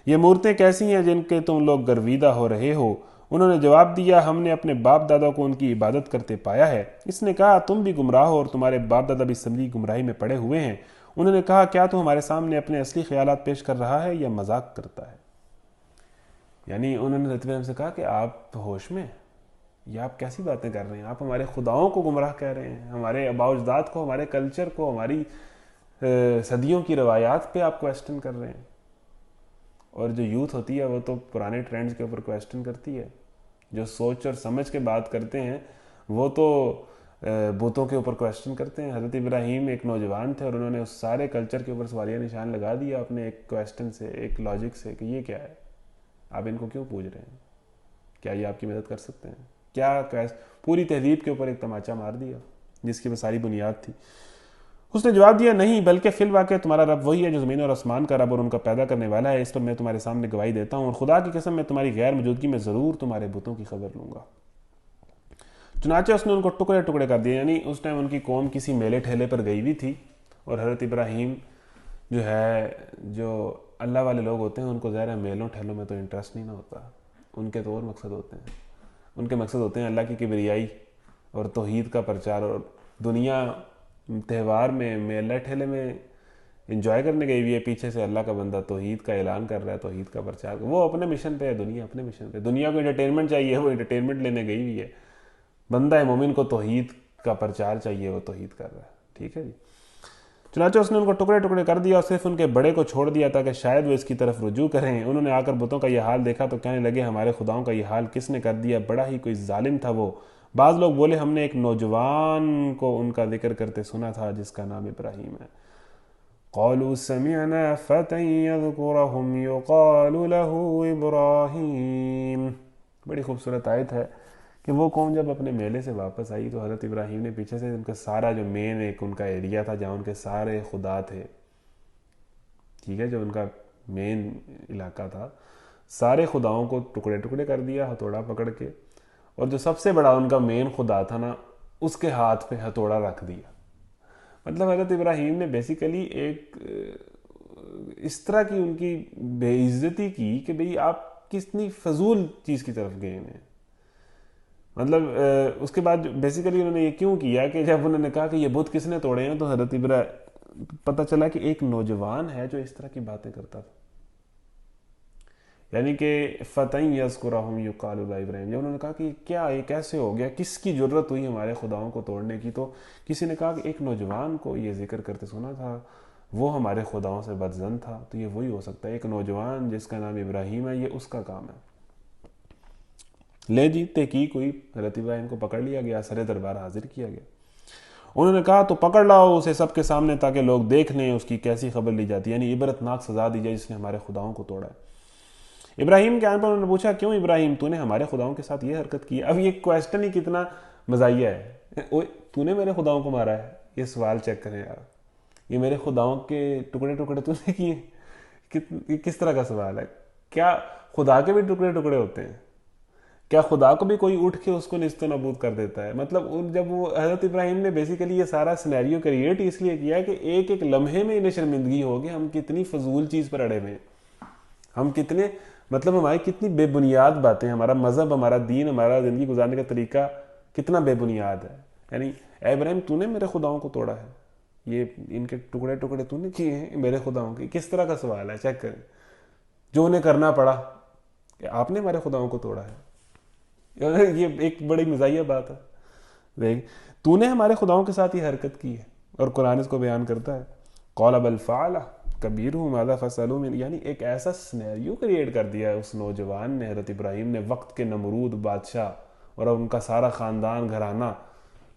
یہ مورتیں کیسی ہیں جن کے تم لوگ گرویدہ ہو رہے ہو؟ انہوں نے جواب دیا ہم نے اپنے باپ دادا کو ان کی عبادت کرتے پایا ہے. اس نے کہا تم بھی گمراہ ہو اور تمہارے باپ دادا بھی سمجھی گمراہی میں پڑے ہوئے ہیں. انہوں نے کہا کیا تو ہمارے سامنے اپنے اصلی خیالات پیش کر رہا ہے یا مذاق کرتا ہے؟ یعنی انہوں نے حضرت ابراہیم سے کہا کہ آپ ہوش میں، یا آپ کیسی باتیں کر رہے ہیں؟ آپ ہمارے خداؤں کو گمراہ کہہ رہے ہیں، ہمارے آباء و اجداد کو، ہمارے کلچر کو، ہماری صدیوں کی روایات پہ آپ کویسچن کر رہے ہیں. اور جو یوتھ ہوتی ہے وہ تو پرانے ٹرینڈز کے اوپر کویسچن کرتی ہے. جو سوچ اور سمجھ کے بات کرتے ہیں وہ تو بتوں کے اوپر کویسچن کرتے ہیں. حضرت ابراہیم ایک نوجوان تھے اور انہوں نے اس سارے کلچر کے اوپر سوالیہ نشان لگا دیا اپنے ایک کویسچن سے، ایک لاجک سے کہ یہ کیا ہے، آپ ان کو کیوں پوچھ رہے ہیں، کیا یہ آپ کی مدد کر سکتے ہیں؟ کیا پوری تہذیب کے اوپر ایک تماچہ مار دیا جس کی وہ ساری بنیاد تھی. اس نے جواب دیا نہیں، بلکہ فی الواقع تمہارا رب وہی ہے جو زمین اور آسمان کا رب اور ان کا پیدا کرنے والا ہے. اس پر میں تمہارے سامنے گواہی دیتا ہوں اور خدا کی قسم میں تمہاری غیر موجودگی میں ضرور تمہارے بتوں کی خبر لوں گا. چنانچہ اس نے ان کو ٹکڑے ٹکڑے کر دیے. یعنی اس ٹائم ان کی قوم کسی میلے ٹھیلے پر گئی ہوئی تھی, اور حضرت ابراہیم جو ہے, جو اللہ والے لوگ ہوتے ہیں ان کو ظاہر ہے میلوں ٹھیلوں میں تو انٹرسٹ نہیں نہ ہوتا, ان کے تو اور مقصد ہوتے ہیں. ان کے مقصد ہوتے ہیں اللہ کی کبریائی اور توحید کا پرچار. اور دنیا تہوار میں میلہ ٹھیلے میں انجوائے کرنے گئی ہوئی ہے, پیچھے سے اللہ کا بندہ توحید کا اعلان کر رہا ہے, توحید کا پرچار. وہ اپنے مشن پہ ہے, دنیا اپنے مشن پہ. دنیا کو انٹرٹینمنٹ چاہیے, وہ انٹرٹینمنٹ لینے گئی ہوئی ہے. بندہ مومن کو توحید کا پرچار چاہیے, وہ توحید کر رہا ہے. ٹھیک ہے جی. چنانچہ اس نے ان کو ٹکڑے ٹکڑے کر دیا اور صرف ان کے بڑے کو چھوڑ دیا تاکہ شاید وہ اس کی طرف رجوع کریں. انہوں نے آ کر بتوں کا یہ حال دیکھا تو کہنے لگے ہمارے خداؤں کا یہ حال کس نے کر دیا, بڑا ہی کوئی ظالم تھا وہ. بعض لوگ بولے ہم نے ایک نوجوان کو ان کا ذکر کرتے سنا تھا جس کا نام ابراہیم ہے. قالوا سمعنا فتى يذكرهم يقال له ابراہیم. بڑی خوبصورت آیت ہے کہ وہ قوم جب اپنے میلے سے واپس آئی تو حضرت ابراہیم نے پیچھے سے ان کا سارا جو مین ایک ان کا ایریا تھا جہاں ان کے سارے خدا تھے, ٹھیک ہے, جو ان کا مین علاقہ تھا, سارے خداؤں کو ٹکڑے ٹکڑے کر دیا ہتھوڑا پکڑ کے, اور جو سب سے بڑا ان کا مین خدا تھا نا اس کے ہاتھ پہ ہتھوڑا رکھ دیا. مطلب حضرت ابراہیم نے بیسیکلی ایک اس طرح کی ان کی بے عزتی کی کہ بھئی آپ کتنی فضول چیز کی طرف گئے ہیں. مطلب اس کے بعد بیسیکلی انہوں نے یہ کیوں کیا کہ جب انہوں نے کہا کہ یہ بت کس نے توڑے ہیں, تو حضرت پتہ چلا کہ ایک نوجوان ہے جو اس طرح کی باتیں کرتا تھا. یعنی کہ فتح یذکرہم یقال له ابراہیم, جب انہوں نے کہا کہ کیا یہ کیسے ہو گیا, کس کی ضرورت ہوئی ہمارے خداؤں کو توڑنے کی, تو کسی نے کہا کہ ایک نوجوان کو یہ ذکر کرتے سنا تھا, وہ ہمارے خداؤں سے بدظن تھا, تو یہ وہی ہو سکتا ہے, ایک نوجوان جس کا نام ابراہیم ہے, یہ اس کا کام ہے. لے جی تحقیق ہوئی, حضرت ابراہیم کو پکڑ لیا گیا, سر دربار حاضر کیا گیا. انہوں نے کہا تو پکڑ لاؤ اسے سب کے سامنے تاکہ لوگ دیکھ لیں اس کی کیسی خبر لی جاتی ہے, یعنی عبرتناک سزا دی جائے جس نے ہمارے خداؤں کو توڑا ہے. ابراہیم کے آنے پر انہوں نے پوچھا کیوں ابراہیم تو نے ہمارے خداؤں کے ساتھ یہ حرکت کی. اب یہ کویسچن ہی کتنا مزاحیہ ہے, تو نے میرے خداؤں کو مارا ہے. یہ سوال چیک کریں یار, یہ میرے خداؤں کے ٹکڑے ٹکڑے تو نے کیے, کس طرح کا سوال ہے. کیا خدا کے بھی ٹکڑے ٹکڑے ہوتے ہیں؟ کیا خدا کو بھی کوئی اٹھ کے اس کو نیست و نابود کر دیتا ہے؟ مطلب جب وہ حضرت ابراہیم نے بیسیکلی یہ سارا سینیریو کریٹ اس لیے کیا کہ ایک ایک لمحے میں انہیں شرمندگی ہوگی, ہم کتنی فضول چیز پر اڑے ہوئے, ہم کتنے مطلب ہماری کتنی بے بنیاد باتیں, ہمارا مذہب, ہمارا دین, ہمارا زندگی گزارنے کا طریقہ کتنا بے بنیاد ہے. یعنی اے ابراہیم تو نے میرے خداؤں کو توڑا ہے, یہ ان کے ٹکڑے ٹکڑے تو نے کیے ہیں میرے خداؤں کے. کس طرح کا سوال ہے, چیک کریں. جو انہیں کرنا پڑا کہ آپ نے ہمارے خداؤں کو توڑا ہے, یہ ایک بڑی مزاحیہ بات ہے. دیکھ تو نے ہمارے خداؤں کے ساتھ یہ حرکت کی ہے, اور قرآن اس کو بیان کرتا ہے قال بل فعل کبیرہم ھذا فاسألوہ, یعنی ایک ایسا سینیریو کریٹ کر دیا ہے اس نوجوان نے, حضرت ابراہیم نے, وقت کے نمرود بادشاہ اور ان کا سارا خاندان گھرانہ,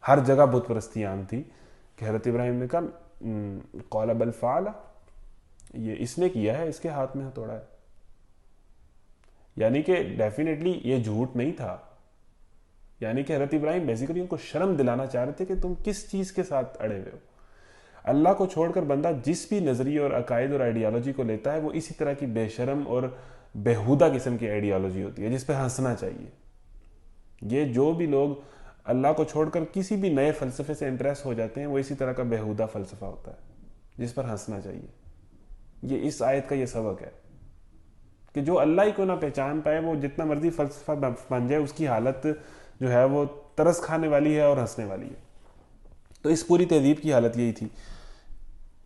ہر جگہ بت پرستی عام تھی, کہ حضرت ابراہیم نے کہا قال بل فعل, یہ اس نے کیا ہے, اس کے ہاتھ میں توڑا ہے. یعنی کہ ڈیفینیٹلی یہ جھوٹ نہیں تھا, یعنی کہ حضرت ابراہیم بیسیکلی ان کو شرم دلانا چاہ رہے تھے کہ تم کس چیز کے ساتھ اڑے ہوئے ہو. اللہ کو چھوڑ کر بندہ جس بھی نظریے اور عقائد اور آئیڈیالوجی کو لیتا ہے وہ اسی طرح کی بے شرم اور بےہودہ قسم کی آئیڈیالوجی ہوتی ہے جس پہ ہنسنا چاہیے. یہ جو بھی لوگ اللہ کو چھوڑ کر کسی بھی نئے فلسفے سے امپریس ہو جاتے ہیں وہ اسی طرح کا بےہودہ فلسفہ ہوتا ہے جس پر ہنسنا چاہیے. یہ اس آیت کا یہ سبق ہے کہ جو اللہ ہی کو نہ پہچان پائے وہ جتنا مرضی فلسفہ بن جائے, اس کی حالت جو ہے وہ ترس کھانے والی ہے اور ہنسنے والی ہے. تو اس پوری تہذیب کی حالت یہی تھی.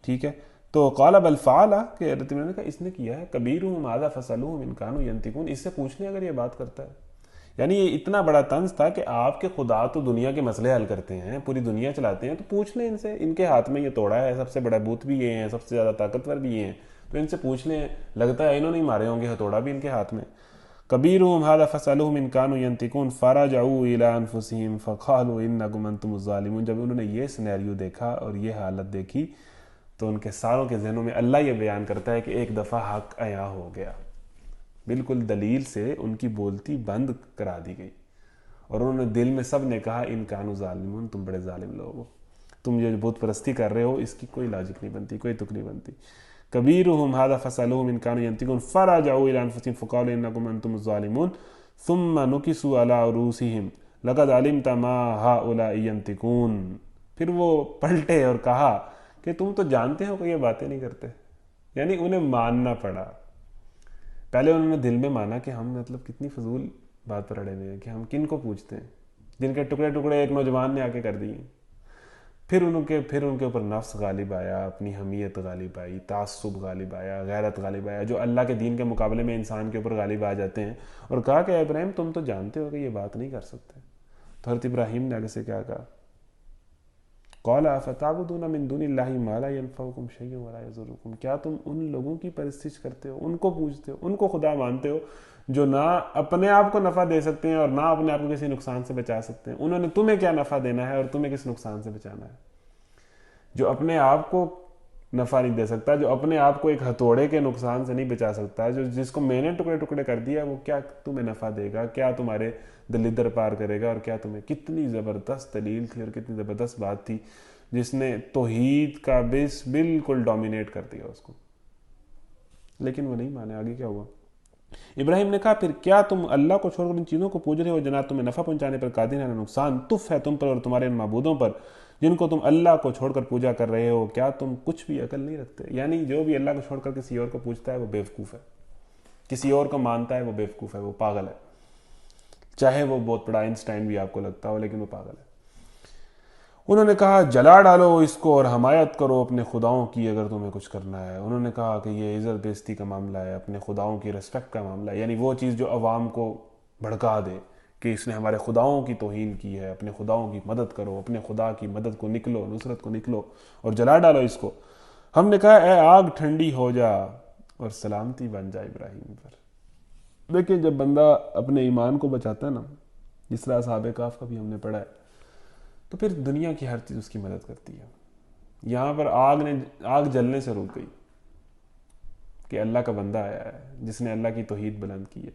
ٹھیک ہے, تو قال بل فعل, کہ حضرت ابراہیم نے کہا اس نے کیا ہے, کبیرہم ھذا فاسألوہ ان کانوا ینطقون, اس سے پوچھ لیں اگر یہ بات کرتا ہے. یعنی یہ اتنا بڑا طنز تھا کہ آپ کے خدا تو دنیا کے مسئلے حل کرتے ہیں, پوری دنیا چلاتے ہیں, تو پوچھ لیں ان سے, ان کے ہاتھ میں یہ توڑا ہے, سب سے بڑا بت بھی یہ ہیں, سب سے زیادہ طاقتور بھی یہ ہیں, تو ان سے پوچھ لیں, لگتا ہے انہوں نے مارے ہوں گے, ہتھوڑا بھی ان کے ہاتھ میں. کبیرہم ھذا فاسألوہم ان کانوا ینطقون فرجعوا الی انفسہم فقالوا انکم انتم الظالمون. جب انہوں نے یہ سینیریو دیکھا اور یہ حالت دیکھی تو ان کے ساروں کے ذہنوں میں اللہ یہ بیان کرتا ہے کہ ایک دفعہ حق عیاں ہو گیا, بالکل دلیل سے ان کی بولتی بند کرا دی گئی, اور انہوں نے دل میں سب نے کہا ان کانوا ظالمون, تم بڑے ظالم لوگ ہو, تم یہ بت پرستی کر رہے ہو اس کی کوئی لاجک نہیں بنتی, کوئی تک نہیں بنتی. کبیرہم ھذا فاسألوہم ان کانوا ینطقون فرجعوا الی انفسہم فقالوا انکم انتم الظالمون ثم نکسوا علی رؤوسہم لقد علمت ما هؤلاء ينطقون، پھر وہ پلٹے اور کہا کہ تم تو جانتے ہو کہ یہ باتیں نہیں کرتے. یعنی انہیں ماننا پڑا. پہلے انہوں نے دل میں مانا کہ ہم مطلب کتنی فضول بات پر اڑے ہوئے ہیں کہ ہم کن کو پوچھتے ہیں، جن کے ٹکڑے ٹکڑے ایک نوجوان نے آ کے کر دیے. پھر ان کے اوپر نفس غالب آیا، اپنی حمیت غالب آئی، تعصب غالب آیا، غیرت غالب آیا، جو اللہ کے دین کے مقابلے میں انسان کے اوپر غالب آ جاتے ہیں، اور کہا کہ ابراہیم تم تو جانتے ہو کہ یہ بات نہیں کر سکتے. تو حضرت ابراہیم نے آگے سے کیا کہا؟ قال افتعبدون من دون اللہ ما لا ينفعکم شیئا ولا یضرکم، کیا تم ان لوگوں کی پرستش کرتے ہو، ان کو پوجتے ہو، ان کو خدا مانتے ہو جو نہ اپنے آپ کو نفع دے سکتے ہیں اور نہ اپنے آپ کو کسی نقصان سے بچا سکتے ہیں؟ انہوں نے تمہیں کیا نفع دینا ہے اور تمہیں کس نقصان سے بچانا ہے؟ جو اپنے آپ کو نفع نہیں دے سکتا، جو اپنے آپ کو ایک ہتھوڑے کے نقصان سے نہیں بچا سکتا، جس کو میں نے ٹکڑے ٹکڑے کر دیا، وہ کیا تمہیں نفع دے گا، کیا تمہارے دلدر پار کرے گا، اور کیا تمہیں؟ کتنی زبردست دلیل تھی اور کتنی زبردست بات تھی جس نے توحید کا بیس بالکل ڈومینیٹ کر دیا اس کو. لیکن وہ نہیں مانے. آگے کیا ہوا؟ ابراہیم نے کہا پھر کیا تم اللہ کو چھوڑ کر ان چیزوں کو پوج رہے ہو جناب تمہیں نفع پہنچانے پر قادر ہے نہ نقصان؟ تف ہے تم پر اور تمہارے ان معبودوں پر جن کو تم اللہ کو چھوڑ کر پوجا کر رہے ہو. کیا تم کچھ بھی عقل نہیں رکھتے؟ یعنی جو بھی اللہ کو چھوڑ کر کسی اور کو پوجتا ہے وہ بیوقوف ہے، کسی اور کو مانتا ہے وہ بیوقوف ہے، وہ پاگل ہے. چاہے وہ بہت بڑا آئنسٹائن بھی آپ کو لگتا ہو، لیکن وہ پاگل ہے. انہوں نے کہا جلا ڈالو اس کو اور حمایت کرو اپنے خداؤں کی اگر تمہیں کچھ کرنا ہے. انہوں نے کہا کہ یہ عزت بیزتی کا معاملہ ہے، اپنے خداؤں کی ریسپیکٹ کا معاملہ ہے، یعنی وہ چیز جو عوام کو بھڑکا دے کہ اس نے ہمارے خداؤں کی توہین کی ہے. اپنے خداؤں کی مدد کرو، اپنے خدا کی مدد کو نکلو، نصرت کو نکلو اور جلا ڈالو اس کو. ہم نے کہا اے آگ ٹھنڈی ہو جا اور سلامتی بن جائے ابراہیم پر. دیکھیں جب بندہ اپنے ایمان کو بچاتا ہے نا، جس طرح اصحاب کہف کا بھی ہم نے پڑھا ہے، تو پھر دنیا کی ہر چیز اس کی مدد کرتی ہے. یہاں پر آگ جلنے سے رک گئی کہ اللہ کا بندہ آیا ہے جس نے اللہ کی توحید بلند کی ہے.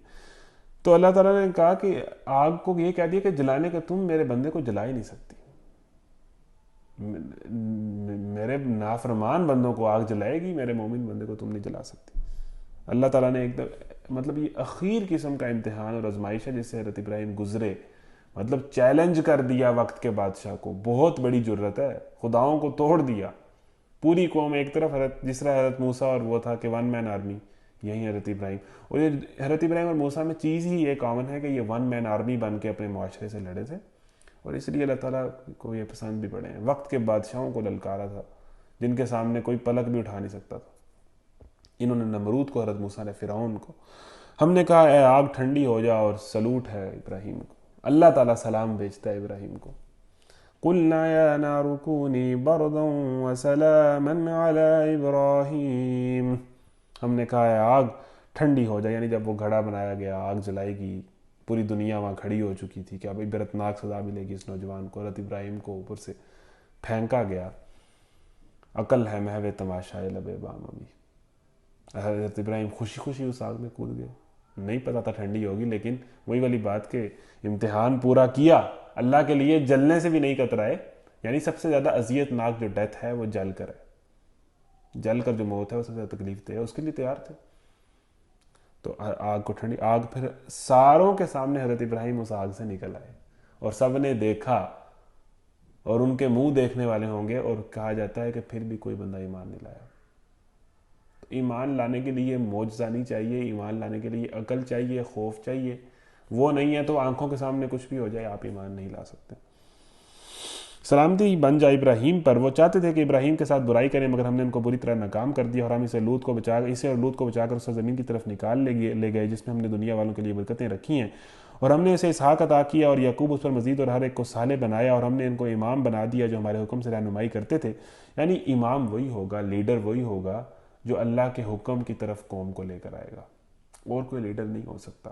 تو اللہ تعالیٰ نے کہا کہ آگ کو یہ کہہ دیا کہ جلانے کا تم میرے بندے کو جلا ہی نہیں سکتی، میرے نافرمان بندوں کو آگ جلائے گی، میرے مومن بندے کو تم نہیں جلا سکتی. اللہ تعالیٰ نے ایک مطلب یہ اخیر قسم کا امتحان اور آزمائش ہے جس سے حضرت ابراہیم گزرے. مطلب چیلنج کر دیا وقت کے بادشاہ کو. بہت بڑی جرت ہے، خداؤں کو توڑ دیا. پوری قوم ایک طرف، جس طرح حضرت موسیٰ اور وہ تھا کہ ون مین آرمی، یہی حضرت ابراہیم. اور یہ حضرت ابراہیم اور موسیٰ میں چیز ہی یہ کامن ہے کہ یہ ون مین آرمی بن کے اپنے معاشرے سے لڑے تھے، اور اس لیے اللہ تعالیٰ کو یہ پسند بھی پڑے ہیں. وقت کے بادشاہوں کو للکارا تھا جن کے سامنے کوئی پلک بھی اٹھا نہیں سکتا تھا. انہوں نے نمرود کو، حضرت موسیٰ نے فرعون کو. ہم نے کہا اے آگ ٹھنڈی ہو جا، اور سلوٹ ہے ابراہیم کو. اللہ تعالیٰ سلام بھیجتا ہے ابراہیم کو. قلنا یا نار کونی بردا وسلاما علی ابراہیم. ہم نے کہا ہے آگ ٹھنڈی ہو جائے، یعنی جب وہ گھڑا بنایا گیا، آگ جلائی گی، پوری دنیا وہاں کھڑی ہو چکی تھی کہ اب عبرتناک سزا ملے گی اس نوجوان کو. حضرت ابراہیم کو اوپر سے پھینکا گیا. عقل ہے محو تماشائے لب بام ابھی. حضرت ابراہیم خوشی خوشی اس آگ میں کود گئے. نہیں پتا تھا ٹھنڈی ہوگی، لیکن وہی والی بات کہ امتحان پورا کیا. اللہ کے لیے جلنے سے بھی نہیں کترائے. یعنی سب سے زیادہ اذیت ناک جو ڈیتھ ہے وہ جل کر ہے، جل کر جو موت ہے وہ سب سے زیادہ تکلیف دہ ہے، اس کے لیے تیار تھے. تو آگ کو ٹھنڈی، آگ پھر ساروں کے سامنے حضرت ابراہیم اس آگ سے نکل آئے اور سب نے دیکھا، اور ان کے منہ دیکھنے والے ہوں گے. اور کہا جاتا ہے کہ پھر بھی کوئی بندہ ایمان نہیں لایا. ایمان لانے کے لیے معجزہ نہیں چاہیے، ایمان لانے کے لیے عقل چاہیے، خوف چاہیے. وہ نہیں ہے تو آنکھوں کے سامنے کچھ بھی ہو جائے آپ ایمان نہیں لا سکتے. سلامتی بن جائے ابراہیم پر. وہ چاہتے تھے کہ ابراہیم کے ساتھ برائی کریں، مگر ہم نے ان کو بری طرح ناکام کر دیا، اور ہم اسے اور لوط کو بچا کر اسے زمین کی طرف نکال لے گئے جس میں ہم نے دنیا والوں کے لیے برکتیں رکھی ہیں. اور ہم نے اسے اسحاق عطا کیا اور یعقوب اس پر مزید، اور ہر ایک کو صالح بنایا، اور ہم نے ان کو امام بنا دیا جو ہمارے حکم سے رہنمائی کرتے تھے. یعنی امام وہی ہوگا، لیڈر وہی ہوگا جو اللہ کے حکم کی طرف قوم کو لے کر آئے گا. اور کوئی لیڈر نہیں ہو سکتا.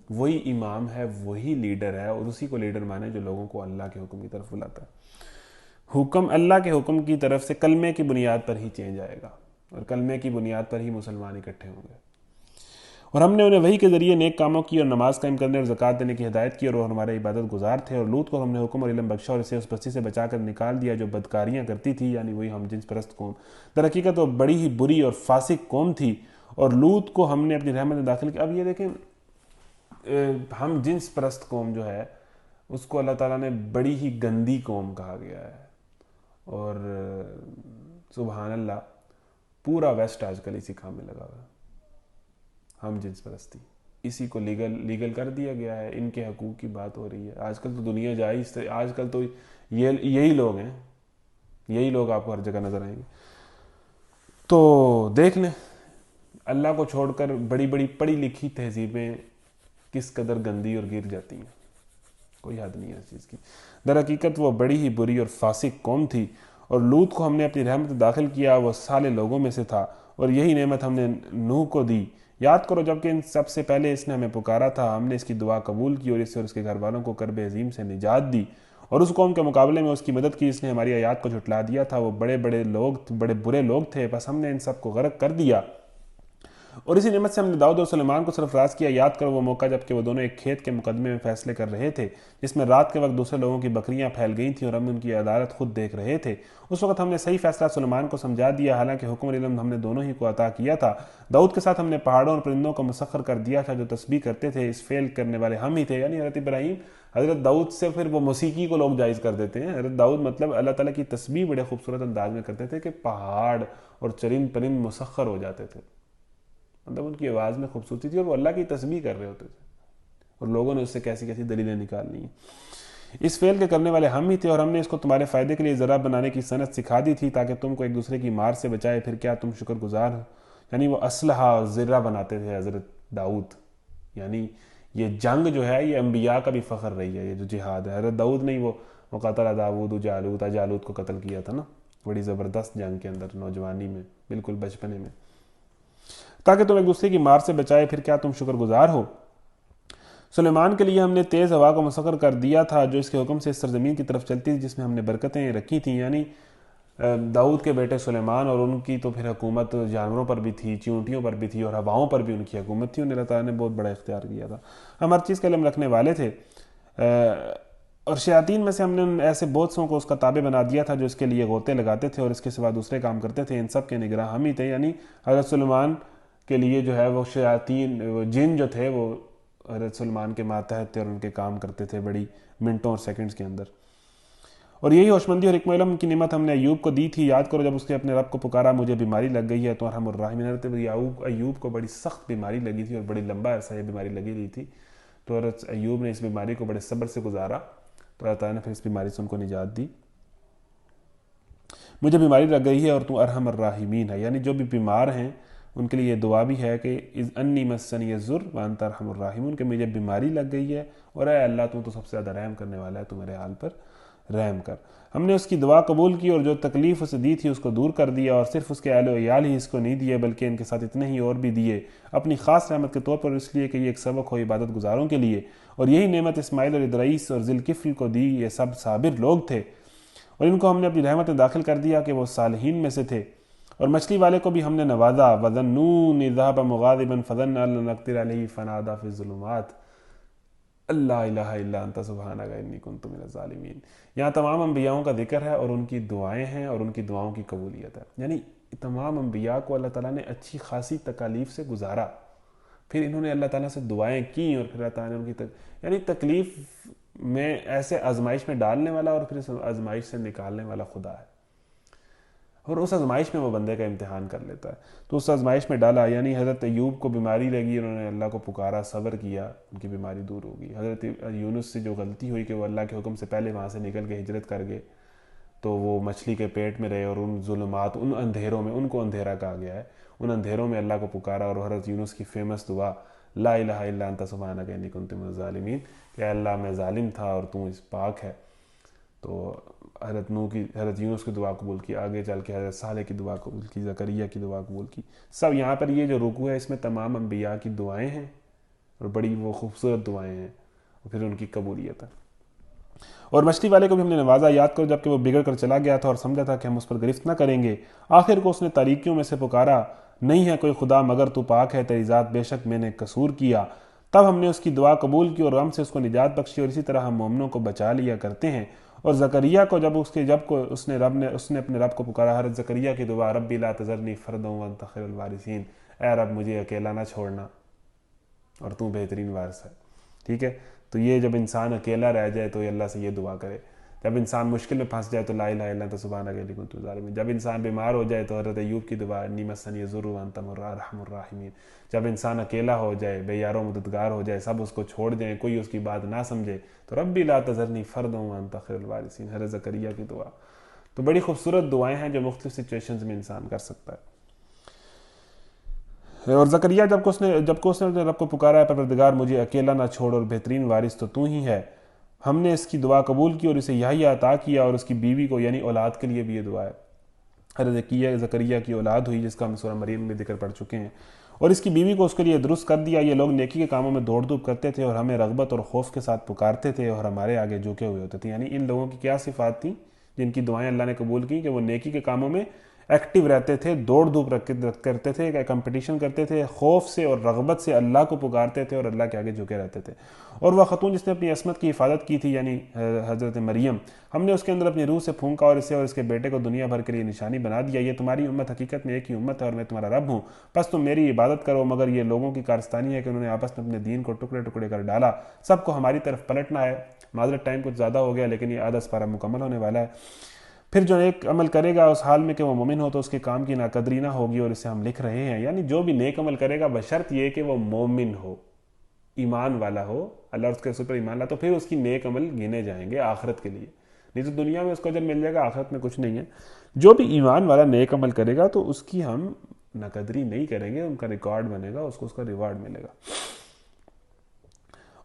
وہی امام ہے، وہی لیڈر ہے، اور اسی کو لیڈر مانے جو لوگوں کو اللہ کے حکم کی طرف بلاتا ہے. حکم اللہ کے حکم کی طرف سے کلمے کی بنیاد پر ہی چینج آئے گا، اور کلمے کی بنیاد پر ہی مسلمان اکٹھے ہوں گے. اور ہم نے انہیں وحی کے ذریعے نیک کاموں کی اور نماز قائم کرنے اور زکوٰۃ دینے کی ہدایت کی، اور وہ ہمارے عبادت گزار تھے. اور لوط کو ہم نے حکم اور علم بخشا اور اسے اس بستی سے بچا کر نکال دیا جو بدکاریاں کرتی تھی، یعنی وہی ہم جنس پرست قوم. در حقیقت وہ بڑی ہی بری اور فاسق قوم تھی، اور لوط کو ہم نے اپنی رحمت میں داخل کیا. اب یہ دیکھیں ہم جنس پرست قوم جو ہے اس کو اللہ تعالیٰ نے بڑی ہی گندی قوم کہا گیا ہے، اور سبحان اللہ پورا ویسٹ آج کل اسی کام میں لگا ہوا ہے، ہم جنس پرستی، اسی کو لیگل کر دیا گیا ہے، ان کے حقوق کی بات ہو رہی ہے۔ آج کل تو دنیا جائز، آج کل تو یہی لوگ ہیں، یہی لوگ آپ کو ہر جگہ نظر آئیں گے۔ تو دیکھ لیں اللہ کو چھوڑ کر بڑی بڑی پڑھی لکھی تہذیبیں کس قدر گندی اور گر جاتی ہیں، کوئی حد نہیں ہے اس چیز کی۔ در حقیقت وہ بڑی ہی بری اور فاسق قوم تھی، اور لوط کو ہم نے اپنی رحمت داخل کیا، وہ صالح لوگوں میں سے تھا، اور یہی نعمت ہم نے نوح کو دی۔ یاد کرو جبکہ ان سب سے پہلے اس نے ہمیں پکارا تھا، ہم نے اس کی دعا قبول کی اور اس سے اور اس کے گھر والوں کو کرب عظیم سے نجات دی، اور اس قوم کے مقابلے میں اس کی مدد کی، اس نے ہماری آیات کو جھٹلا دیا تھا۔ وہ بڑے برے لوگ تھے، بس ہم نے ان سب کو غرق کر دیا۔ اور اسی نعمت سے ہم نے داؤد اور سلیمان کو سرفراز کیا۔ یاد کرو وہ موقع جب کہ وہ دونوں ایک کھیت کے مقدمے میں فیصلے کر رہے تھے، جس میں رات کے وقت دوسرے لوگوں کی بکریاں پھیل گئی تھیں، اور ہم ان کی عدالت خود دیکھ رہے تھے۔ اس وقت ہم نے صحیح فیصلہ سلیمان کو سمجھا دیا، حالانکہ حکم اور علم ہم نے دونوں ہی کو عطا کیا تھا۔ داؤد کے ساتھ ہم نے پہاڑوں اور پرندوں کو مسخر کر دیا تھا جو تسبیح کرتے تھے، اس فعل کرنے والے ہم ہی تھے، یعنی حضرت ابراہیم۔ حضرت داؤد سے پھر وہ موسیقی کو لوگ جائز کر دیتے ہیں۔ حضرت داؤد مطلب اللہ تعالیٰ کی تسبیح بڑے خوبصورت انداز میں کرتے تھے کہ پہاڑ اور چرند پرند مسخر ہو جاتے تھے، مطلب ان کی آواز میں خوبصورتی تھی، اور وہ اللہ کی تسبیح کر رہے ہوتے تھے، اور لوگوں نے اس سے کیسی کیسی دلیلیں نکالنی ہیں۔ اس فعل کے کرنے والے ہم ہی تھے، اور ہم نے اس کو تمہارے فائدے کے لیے ذرا بنانے کی صنعت سکھا دی تھی تاکہ تم کو ایک دوسرے کی مار سے بچائے، پھر کیا تم شکر گزار ہو؟ یعنی وہ اسلحہ اور ذرہ بناتے تھے حضرت داؤد، یعنی یہ جنگ جو ہے یہ انبیاء کا بھی فخر رہی ہے، یہ جو جہاد ہے۔ حضرت داؤد نے وہ قتل داؤد جالوت کو قتل کیا تھا نا، بڑی زبردست جنگ کے اندر، نوجوانی میں، بالکل بچپنے میں، تاکہ تم ایک دوسرے کی مار سے بچائے، پھر کیا تم شکر گزار ہو؟ سلیمان کے لیے ہم نے تیز ہوا کو مسخر کر دیا تھا جو اس کے حکم سے اس سرزمین کی طرف چلتی تھی جس میں ہم نے برکتیں رکھی تھیں، یعنی داؤد کے بیٹے سلیمان، اور ان کی تو پھر حکومت جانوروں پر بھی تھی، چیونٹیوں پر بھی تھی، اور ہواؤں پر بھی ان کی حکومت تھی، انہیں اللہ تعالیٰ نے بہت بڑا اختیار کیا تھا۔ ہم ہر چیز کا علم رکھنے والے تھے، اور شیاطین میں سے ہم نے ایسے بہت سوں کو اس کا تابع بنا دیا تھا جو اس کے لیے غوطے لگاتے تھے اور اس کے سوا دوسرے کام کرتے تھے، ان سب کے نگراں ہم ہی تھے۔ یعنی حضرت سلیمان کے لیے جو ہے وہ شیاطین، وہ جن جو تھے وہ حضرت سلیمان کے ماتحت تھے اور ان کے کام کرتے تھے بڑی منٹوں اور سیکنڈز کے اندر۔ اور یہی ہوشمندی اور حکمت علم کی نعمت ہم نے ایوب کو دی تھی۔ یاد کرو جب اس نے اپنے رب کو پکارا، مجھے بیماری لگ گئی ہے تو ارحم الراحمین، حضرت ایوب کو بڑی سخت بیماری لگی تھی اور بڑی لمبا عرصہ یہ بیماری لگی ہوئی تھی، تو حضرت ایوب نے اس بیماری کو بڑے صبر سے گزارا، تو اللہ تعالیٰ نے پھر اس بیماری سے ان کو نجات دی۔ مجھے بیماری لگ گئی ہے اور تو ارحم الراحمین ہے، یعنی جو بھی بیمار ہیں ان کے لیے یہ دعا بھی ہے کہ اذ انی مسنی الضر وانت ارحم الراحمین، کہ مجھے بیماری لگ گئی ہے اور اے اللہ تو سب سے زیادہ رحم کرنے والا ہے، تو میرے حال پر رحم کر۔ ہم نے اس کی دعا قبول کی اور جو تکلیف اسے دی تھی اس کو دور کر دیا، اور صرف اس کے اہل و عیال ہی اس کو نہیں دیے بلکہ ان کے ساتھ اتنے ہی اور بھی دیے، اپنی خاص رحمت کے طور پر، اس لیے کہ یہ ایک سبق ہو عبادت گزاروں کے لیے۔ اور یہی نعمت اسماعیل اور ادریس اور ذوالکفل کو دی، یہ سب صابر لوگ تھے، اور ان کو ہم نے اپنی رحمت میں داخل کر دیا کہ وہ صالحین میں سے تھے۔ اور مچھلی والے کو بھی ہم نے نوازا، وَذَنُّونِ ذَهَبَ مُغَاضِبًا فَظَنَّ أَن لَّن نَّقْدِرَ عَلَيْهِ فَنَادَىٰ فِي الظُّلُمَاتِ اللہ الہ الا انت سبحانک انی کنت من الظالمین۔ یہاں تمام انبیاءوں کا ذکر ہے اور ان کی دعائیں ہیں اور ان کی دعاؤں کی قبولیت ہے، یعنی تمام انبیاء کو اللہ تعالیٰ نے اچھی خاصی تکالیف سے گزارا، پھر انہوں نے اللہ تعالیٰ سے دعائیں کی، اور پھر اللہ تعالیٰ نے ان کی یعنی تکلیف میں ایسے آزمائش میں ڈالنے والا اور پھر اس آزمائش سے نکالنے والا خدا ہے، اور اس آزمائش میں وہ بندے کا امتحان کر لیتا ہے، تو اس آزمائش میں ڈالا۔ یعنی حضرت ایوب کو بیماری لگی، انہوں نے اللہ کو پکارا، صبر کیا، ان کی بیماری دور ہو گئی۔ حضرت یونس سے جو غلطی ہوئی کہ وہ اللہ کے حکم سے پہلے وہاں سے نکل کے ہجرت کر گئے، تو وہ مچھلی کے پیٹ میں رہے، اور ان ظلمات، ان اندھیروں میں، ان کو اندھیرا کہا گیا ہے، ان اندھیروں میں اللہ کو پکارا، اور حضرت یونس کی فیمس دعا لا الہ الا انت سبحانک انی کنت من الظالمین، کہ اللہ میں ظالم تھا اور تو اس پاک ہے۔ تو حضرت یونس کی دعا قبول کی، آگے چل کے حضرت صالح کی دعا قبول کی، زکریا کی دعا قبول کی، سب یہاں پر یہ جو رکوع ہے اس میں تمام انبیاء کی دعائیں ہیں، اور بڑی وہ خوبصورت دعائیں ہیں، اور پھر ان کی قبولیت ہے۔ اور مچھلی والے کو بھی ہم نے نوازا، یاد کرو جب کہ وہ بگڑ کر چلا گیا تھا اور سمجھا تھا کہ ہم اس پر گرفت نہ کریں گے، آخر کو اس نے تاریکیوں میں سے پکارا، نہیں ہے کوئی خدا مگر تو پاک ہے تیری ذات، بے شک میں نے قصور کیا۔ تب ہم نے اس کی دعا قبول کی اور غم سے اس کو نجات بخشی، اور اسی طرح ہم مومنوں کو بچا لیا کرتے ہیں۔ اور زکریا کو اس نے اپنے رب کو پکارا، حضرت زکریا کی دعا ربی لا تذرنی فردا وانت خیر الوارثین، اے رب مجھے اکیلا نہ چھوڑنا اور تو بہترین وارث ہے۔ ٹھیک ہے. تو یہ جب انسان اکیلا رہ جائے تو یہ اللہ سے یہ دعا کرے. جب انسان مشکل میں پھنس جائے تو لا الہ الا انت سبحانک انی کنت من الظالمین. جب انسان بیمار ہو جائے تو حضرت ایوب کی دعا انی مسنی الضر وانت ارحم الراحمین. جب انسان اکیلا ہو جائے, بے یار و مددگار ہو جائے, سب اس کو چھوڑ جائیں, کوئی اس کی بات نہ سمجھے, تو ربی لا تذرنی فردا وانت خیر الوارثین, حضرت زکریا کی دعا. تو بڑی خوبصورت دعائیں ہیں جو مختلف سچویشنز میں انسان کر سکتا ہے. اور زکریا جب کہ اس نے رب کو پکارا ہے پروردگار مجھے اکیلا نہ چھوڑ اور بہترین وارث تو ہی ہے, ہم نے اس کی دعا قبول کی اور اسے یہی عطا کیا, اور اس کی بیوی کو یعنی اولاد کے لیے بھی یہ دعا ہے. حضرت زکریا کی اولاد ہوئی جس کا ہم سورہ مریم میں ذکر پڑھ چکے ہیں, اور اس کی بیوی کو اس کے لیے درست کر دیا. یہ لوگ نیکی کے کاموں میں دوڑ دھوپ کرتے تھے اور ہمیں رغبت اور خوف کے ساتھ پکارتے تھے اور ہمارے آگے جھکے ہوئے ہوتے تھے. یعنی ان لوگوں کی کیا صفات تھیں جن کی دعائیں اللہ نے قبول کی, کہ وہ نیکی کے کاموں میں ایکٹیو رہتے تھے, دوڑ دھوپ کرتے تھے, کمپٹیشن کرتے تھے, خوف سے اور رغبت سے اللہ کو پکارتے تھے اور اللہ کے آگے جھکے رہتے تھے. اور وہ خاتون جس نے اپنی عصمت کی حفاظت کی تھی یعنی حضرت مریم, ہم نے اس کے اندر اپنی روح سے پھونکا اور اسے اور اس کے بیٹے کو دنیا بھر کے لیے نشانی بنا دیا. یہ تمہاری امت حقیقت میں ایک ہی امت ہے اور میں تمہارا رب ہوں, بس تم میری عبادت کرو. مگر یہ لوگوں کی کارستانی ہے کہ انہوں نے آپس میں اپنے دین کو ٹکڑے ٹکڑے کر ڈالا. سب کو ہماری طرف پلٹنا ہے. معذرت ٹائم کچھ زیادہ ہو گیا لیکن یہ آدھا سپارہ مکمل ہونے والا ہے. پھر جو ایک عمل کرے گا اس حال میں کہ وہ مومن ہو تو اس کے کام کی ناقدری نہ ہوگی, اور اسے ہم لکھ رہے ہیں. یعنی جو بھی نیک عمل کرے گا بشرط یہ کہ وہ مومن ہو, ایمان والا ہو, اللہ اور اس کے رسول پر ایمان لا, تو پھر اس کی نیک عمل گنے جائیں گے آخرت کے لیے. نہیں تو دنیا میں اس کو اجر مل جائے گا, آخرت میں کچھ نہیں ہے. جو بھی ایمان والا نیک عمل کرے گا تو اس کی ہم ناقدری نہیں کریں گے, ان کا ریکارڈ بنے گا, اس کا ریوارڈ ملے گا.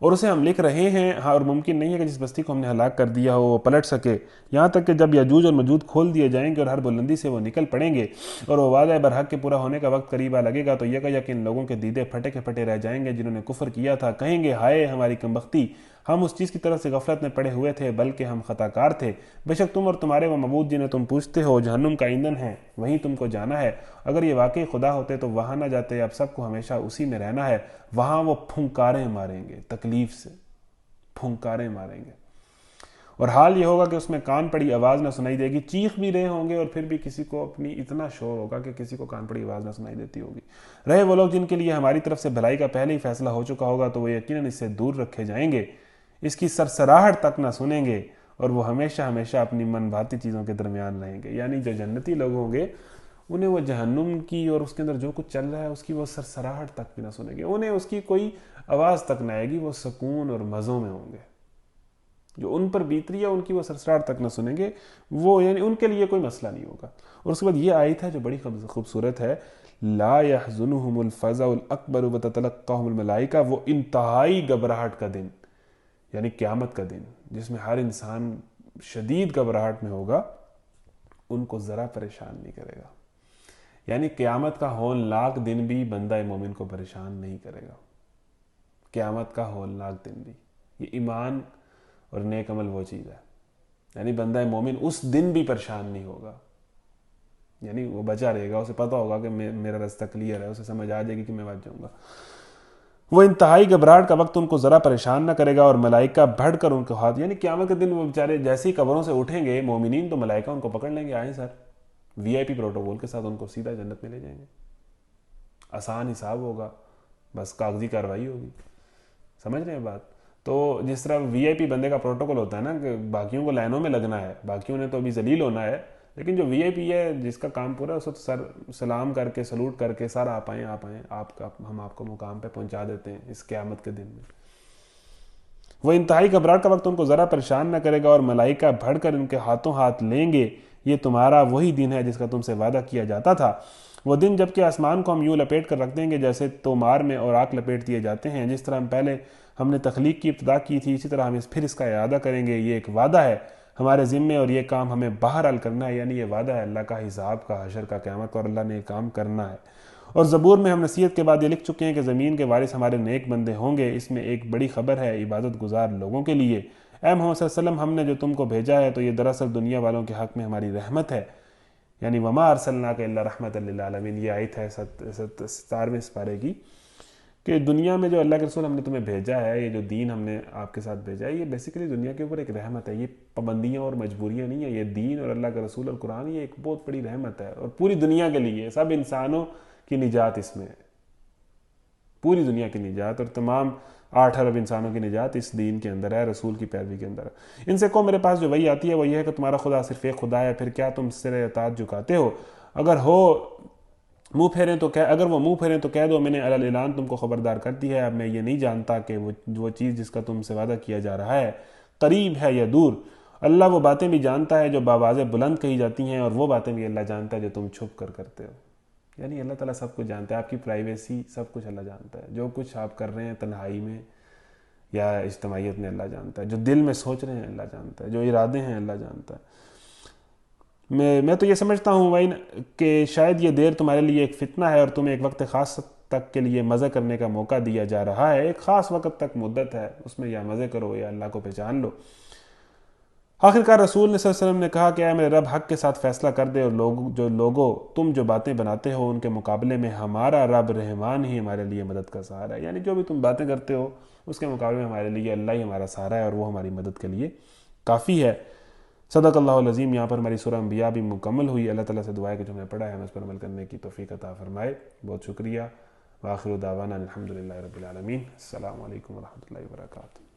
اور اسے ہم لکھ رہے ہیں. ہاں, اور ممکن نہیں ہے کہ جس بستی کو ہم نے ہلاک کر دیا ہو وہ پلٹ سکے, یہاں تک کہ جب یاجوج اور ماجوج کھول دیے جائیں گے اور ہر بلندی سے وہ نکل پڑیں گے اور وہ وعدہ برحق کے پورا ہونے کا وقت قریب آ لگے گا, تو یک ان لوگوں کے دیدے پھٹے کے پھٹے رہ جائیں گے جنہوں نے کفر کیا تھا. کہیں گے ہائے ہماری کمبختی, ہم اس چیز کی طرف سے غفلت میں پڑے ہوئے تھے بلکہ ہم خطا کار تھے. بے شک تم اور تمہارے وہ معبود جنہیں تم پوچھتے ہو جہنم کا ایندھن ہے, وہیں تم کو جانا ہے. اگر یہ واقعی خدا ہوتے تو وہاں نہ جاتے, اب سب کو ہمیشہ اسی میں رہنا ہے. وہاں وہ پھنکاریں ماریں گے, تکلیف سے پھنکاریں ماریں گے, اور حال یہ ہوگا کہ اس میں کان پڑی آواز نہ سنائی دے گی. چیخ بھی رہے ہوں گے اور پھر بھی کسی کو اپنی اتنا شور ہوگا کہ کسی کو کان پڑی آواز نہ سنائی دیتی ہوگی. رہے وہ لوگ جن کے لیے ہماری طرف سے بھلائی کا پہلے ہی فیصلہ ہو چکا ہوگا تو وہ یقیناً اس سے دور رکھے جائیں گے, اس کی سرسراہٹ تک نہ سنیں گے, اور وہ ہمیشہ ہمیشہ اپنی من بھاتی چیزوں کے درمیان رہیں گے. یعنی جو جنتی لوگ ہوں گے انہیں وہ جہنم کی اور اس کے اندر جو کچھ چل رہا ہے اس کی وہ سرسراہٹ تک بھی نہ سنیں گے, انہیں اس کی کوئی آواز تک نہ آئے گی. وہ سکون اور مزوں میں ہوں گے. جو ان پر بیت رہی ہے ان کی وہ سرسراہٹ تک نہ سنیں گے, وہ یعنی ان کے لیے کوئی مسئلہ نہیں ہوگا. اور اس کے بعد یہ آیت ہے جو بڑی خوبصورت ہے, لا يحزنهم الفزع الاکبر وتتلقاهم الملائکہ, وہ انتہائی گھبراہٹ کا دن یعنی قیامت کا دن جس میں ہر انسان شدید گھبراہٹ میں ہوگا, ان کو ذرا پریشان نہیں کرے گا. یعنی قیامت کا ہولناک دن بھی بندہ مومن کو پریشان نہیں کرے گا. قیامت کا ہولناک دن بھی, یہ ایمان اور نیک عمل وہ چیز ہے. یعنی بندہ مومن اس دن بھی پریشان نہیں ہوگا, یعنی وہ بچا رہے گا, اسے پتہ ہوگا کہ میرا رستہ کلیئر ہے, اسے سمجھ آ جائے گی کہ میں بچ جاؤں گا. وہ انتہائی گھبراہٹ کا وقت ان کو ذرا پریشان نہ کرے گا, اور ملائکہ بڑھ کر ان کے ہاتھ, یعنی قیامت کے دن وہ بیچارے جیسے ہی قبروں سے اٹھیں گے مومنین تو ملائکہ ان کو پکڑ لیں گے, آئیں سر, وی آئی پی پروٹوکول کے ساتھ ان کو سیدھا جنت میں لے جائیں گے. آسان حساب ہوگا, بس کاغذی کارروائی ہوگی. سمجھ رہے ہیں بات؟ تو جس طرح وی آئی پی بندے کا پروٹوکول ہوتا ہے نا کہ باقیوں کو لائنوں میں لگنا ہے, باقیوں نے تو ابھی ذلیل ہونا ہے, لیکن جو وی آئی پی ہے جس کا کام پورا ہے اس کو سر سلام کر کے سلوٹ کر کے سر آپ آئیں ہم آپ کو مقام پہ پہنچا دیتے ہیں اس قیامت کے دن میں. وہ انتہائی گھبراہٹ کا وقت ان کو ذرا پریشان نہ کرے گا, اور ملائکہ بڑھ کر ان کے ہاتھوں ہاتھ لیں گے, یہ تمہارا وہی دن ہے جس کا تم سے وعدہ کیا جاتا تھا. وہ دن جب کہ آسمان کو ہم یوں لپیٹ کر رکھ دیں گے جیسے تومار میں اور آگ لپیٹ دیے جاتے ہیں. جس طرح ہم نے تخلیق کی ابتدا کی تھی اسی طرح ہم پھر اس کا اعادہ کریں گے. یہ ایک وعدہ ہے ہمارے ذمے, اور یہ کام ہمیں بہرحال کرنا ہے. یعنی یہ وعدہ ہے اللہ کا, حساب کا, حشر کا, قیامت کا, اور اللہ نے یہ کام کرنا ہے. اور زبور میں ہم نصیحت کے بعد یہ لکھ چکے ہیں کہ زمین کے وارث ہمارے نیک بندے ہوں گے. اس میں ایک بڑی خبر ہے عبادت گزار لوگوں کے لیے. اے محمد صلی اللہ علیہ وسلم, ہم نے جو تم کو بھیجا ہے تو یہ دراصل دنیا والوں کے حق میں ہماری رحمت ہے. یعنی وما ارسلناک الا رحمۃ للعالمین, یہ آیت ہے 17ویں سپارے کی, کہ دنیا میں جو اللہ کے رسول ہم نے تمہیں بھیجا ہے, یہ جو دین ہم نے آپ کے ساتھ بھیجا ہے, یہ بیسیکلی دنیا کے اوپر ایک رحمت ہے. یہ پابندیاں اور مجبوریاں نہیں ہیں, یہ دین اور اللہ کا رسول اور قرآن یہ ایک بہت بڑی رحمت ہے, اور پوری دنیا کے لیے, سب انسانوں کی نجات اس میں ہے. پوری دنیا کی نجات اور تمام 8 ارب انسانوں کی نجات اس دین کے اندر ہے، رسول کی پیروی کے اندر ہے۔ ان سے کہو میرے پاس جو وحی آتی ہے وہ یہ ہے کہ تمہارا خدا صرف ایک خدا ہے، پھر کیا تم سر اطاعت جھکاتے ہو؟ اگر وہ منہ پھیریں تو کہہ دو میں نے اعلان تم کو خبردار کر دی ہے، اب میں یہ نہیں جانتا کہ وہ چیز جس کا تم سے وعدہ کیا جا رہا ہے قریب ہے یا دور۔ اللہ وہ باتیں بھی جانتا ہے جو بآواز بلند کہی جاتی ہیں، اور وہ باتیں بھی اللہ جانتا ہے جو تم چھپ کر کرتے ہو۔ یعنی اللہ تعالیٰ سب کچھ جانتا ہے، آپ کی پرائیویسی سب کچھ اللہ جانتا ہے، جو کچھ آپ کر رہے ہیں تنہائی میں یا اجتماعیت میں اللہ جانتا ہے، جو دل میں سوچ رہے ہیں اللہ جانتا ہے، جو ارادے ہیں اللہ جانتا ہے۔ میں تو یہ سمجھتا ہوں بھائی کہ شاید یہ دیر تمہارے لیے ایک فتنہ ہے اور تمہیں ایک وقت خاص تک کے لیے مزہ کرنے کا موقع دیا جا رہا ہے، ایک خاص وقت تک مدت ہے، اس میں یا مزے کرو یا اللہ کو پہچان لو۔ آخرکار رسول نے صلی اللہ علیہ وسلم نے کہا کہ اے میرے رب حق کے ساتھ فیصلہ کر دے، اور لوگوں تم جو باتیں بناتے ہو ان کے مقابلے میں ہمارا رب رحمان ہی ہمارے لیے مدد کا سہارا ہے۔ یعنی جو بھی تم باتیں کرتے ہو اس کے مقابلے میں ہمارے لیے اللہ ہی ہمارا سہارا ہے اور وہ ہماری مدد کے لیے کافی ہے۔ صدق اللہ العظیم۔ یہاں پر ہماری سورہ انبیاء بھی مکمل ہوئی۔ اللہ تعالیٰ سے دعا ہے کہ جو ہم نے پڑھا ہے ہم اس پر عمل کرنے کی توفیق عطا فرمائے۔ بہت شکریہ۔ وآخر دعوانا الحمدللہ رب العالمین۔ السلام علیکم ورحمۃ اللہ وبرکاتہ۔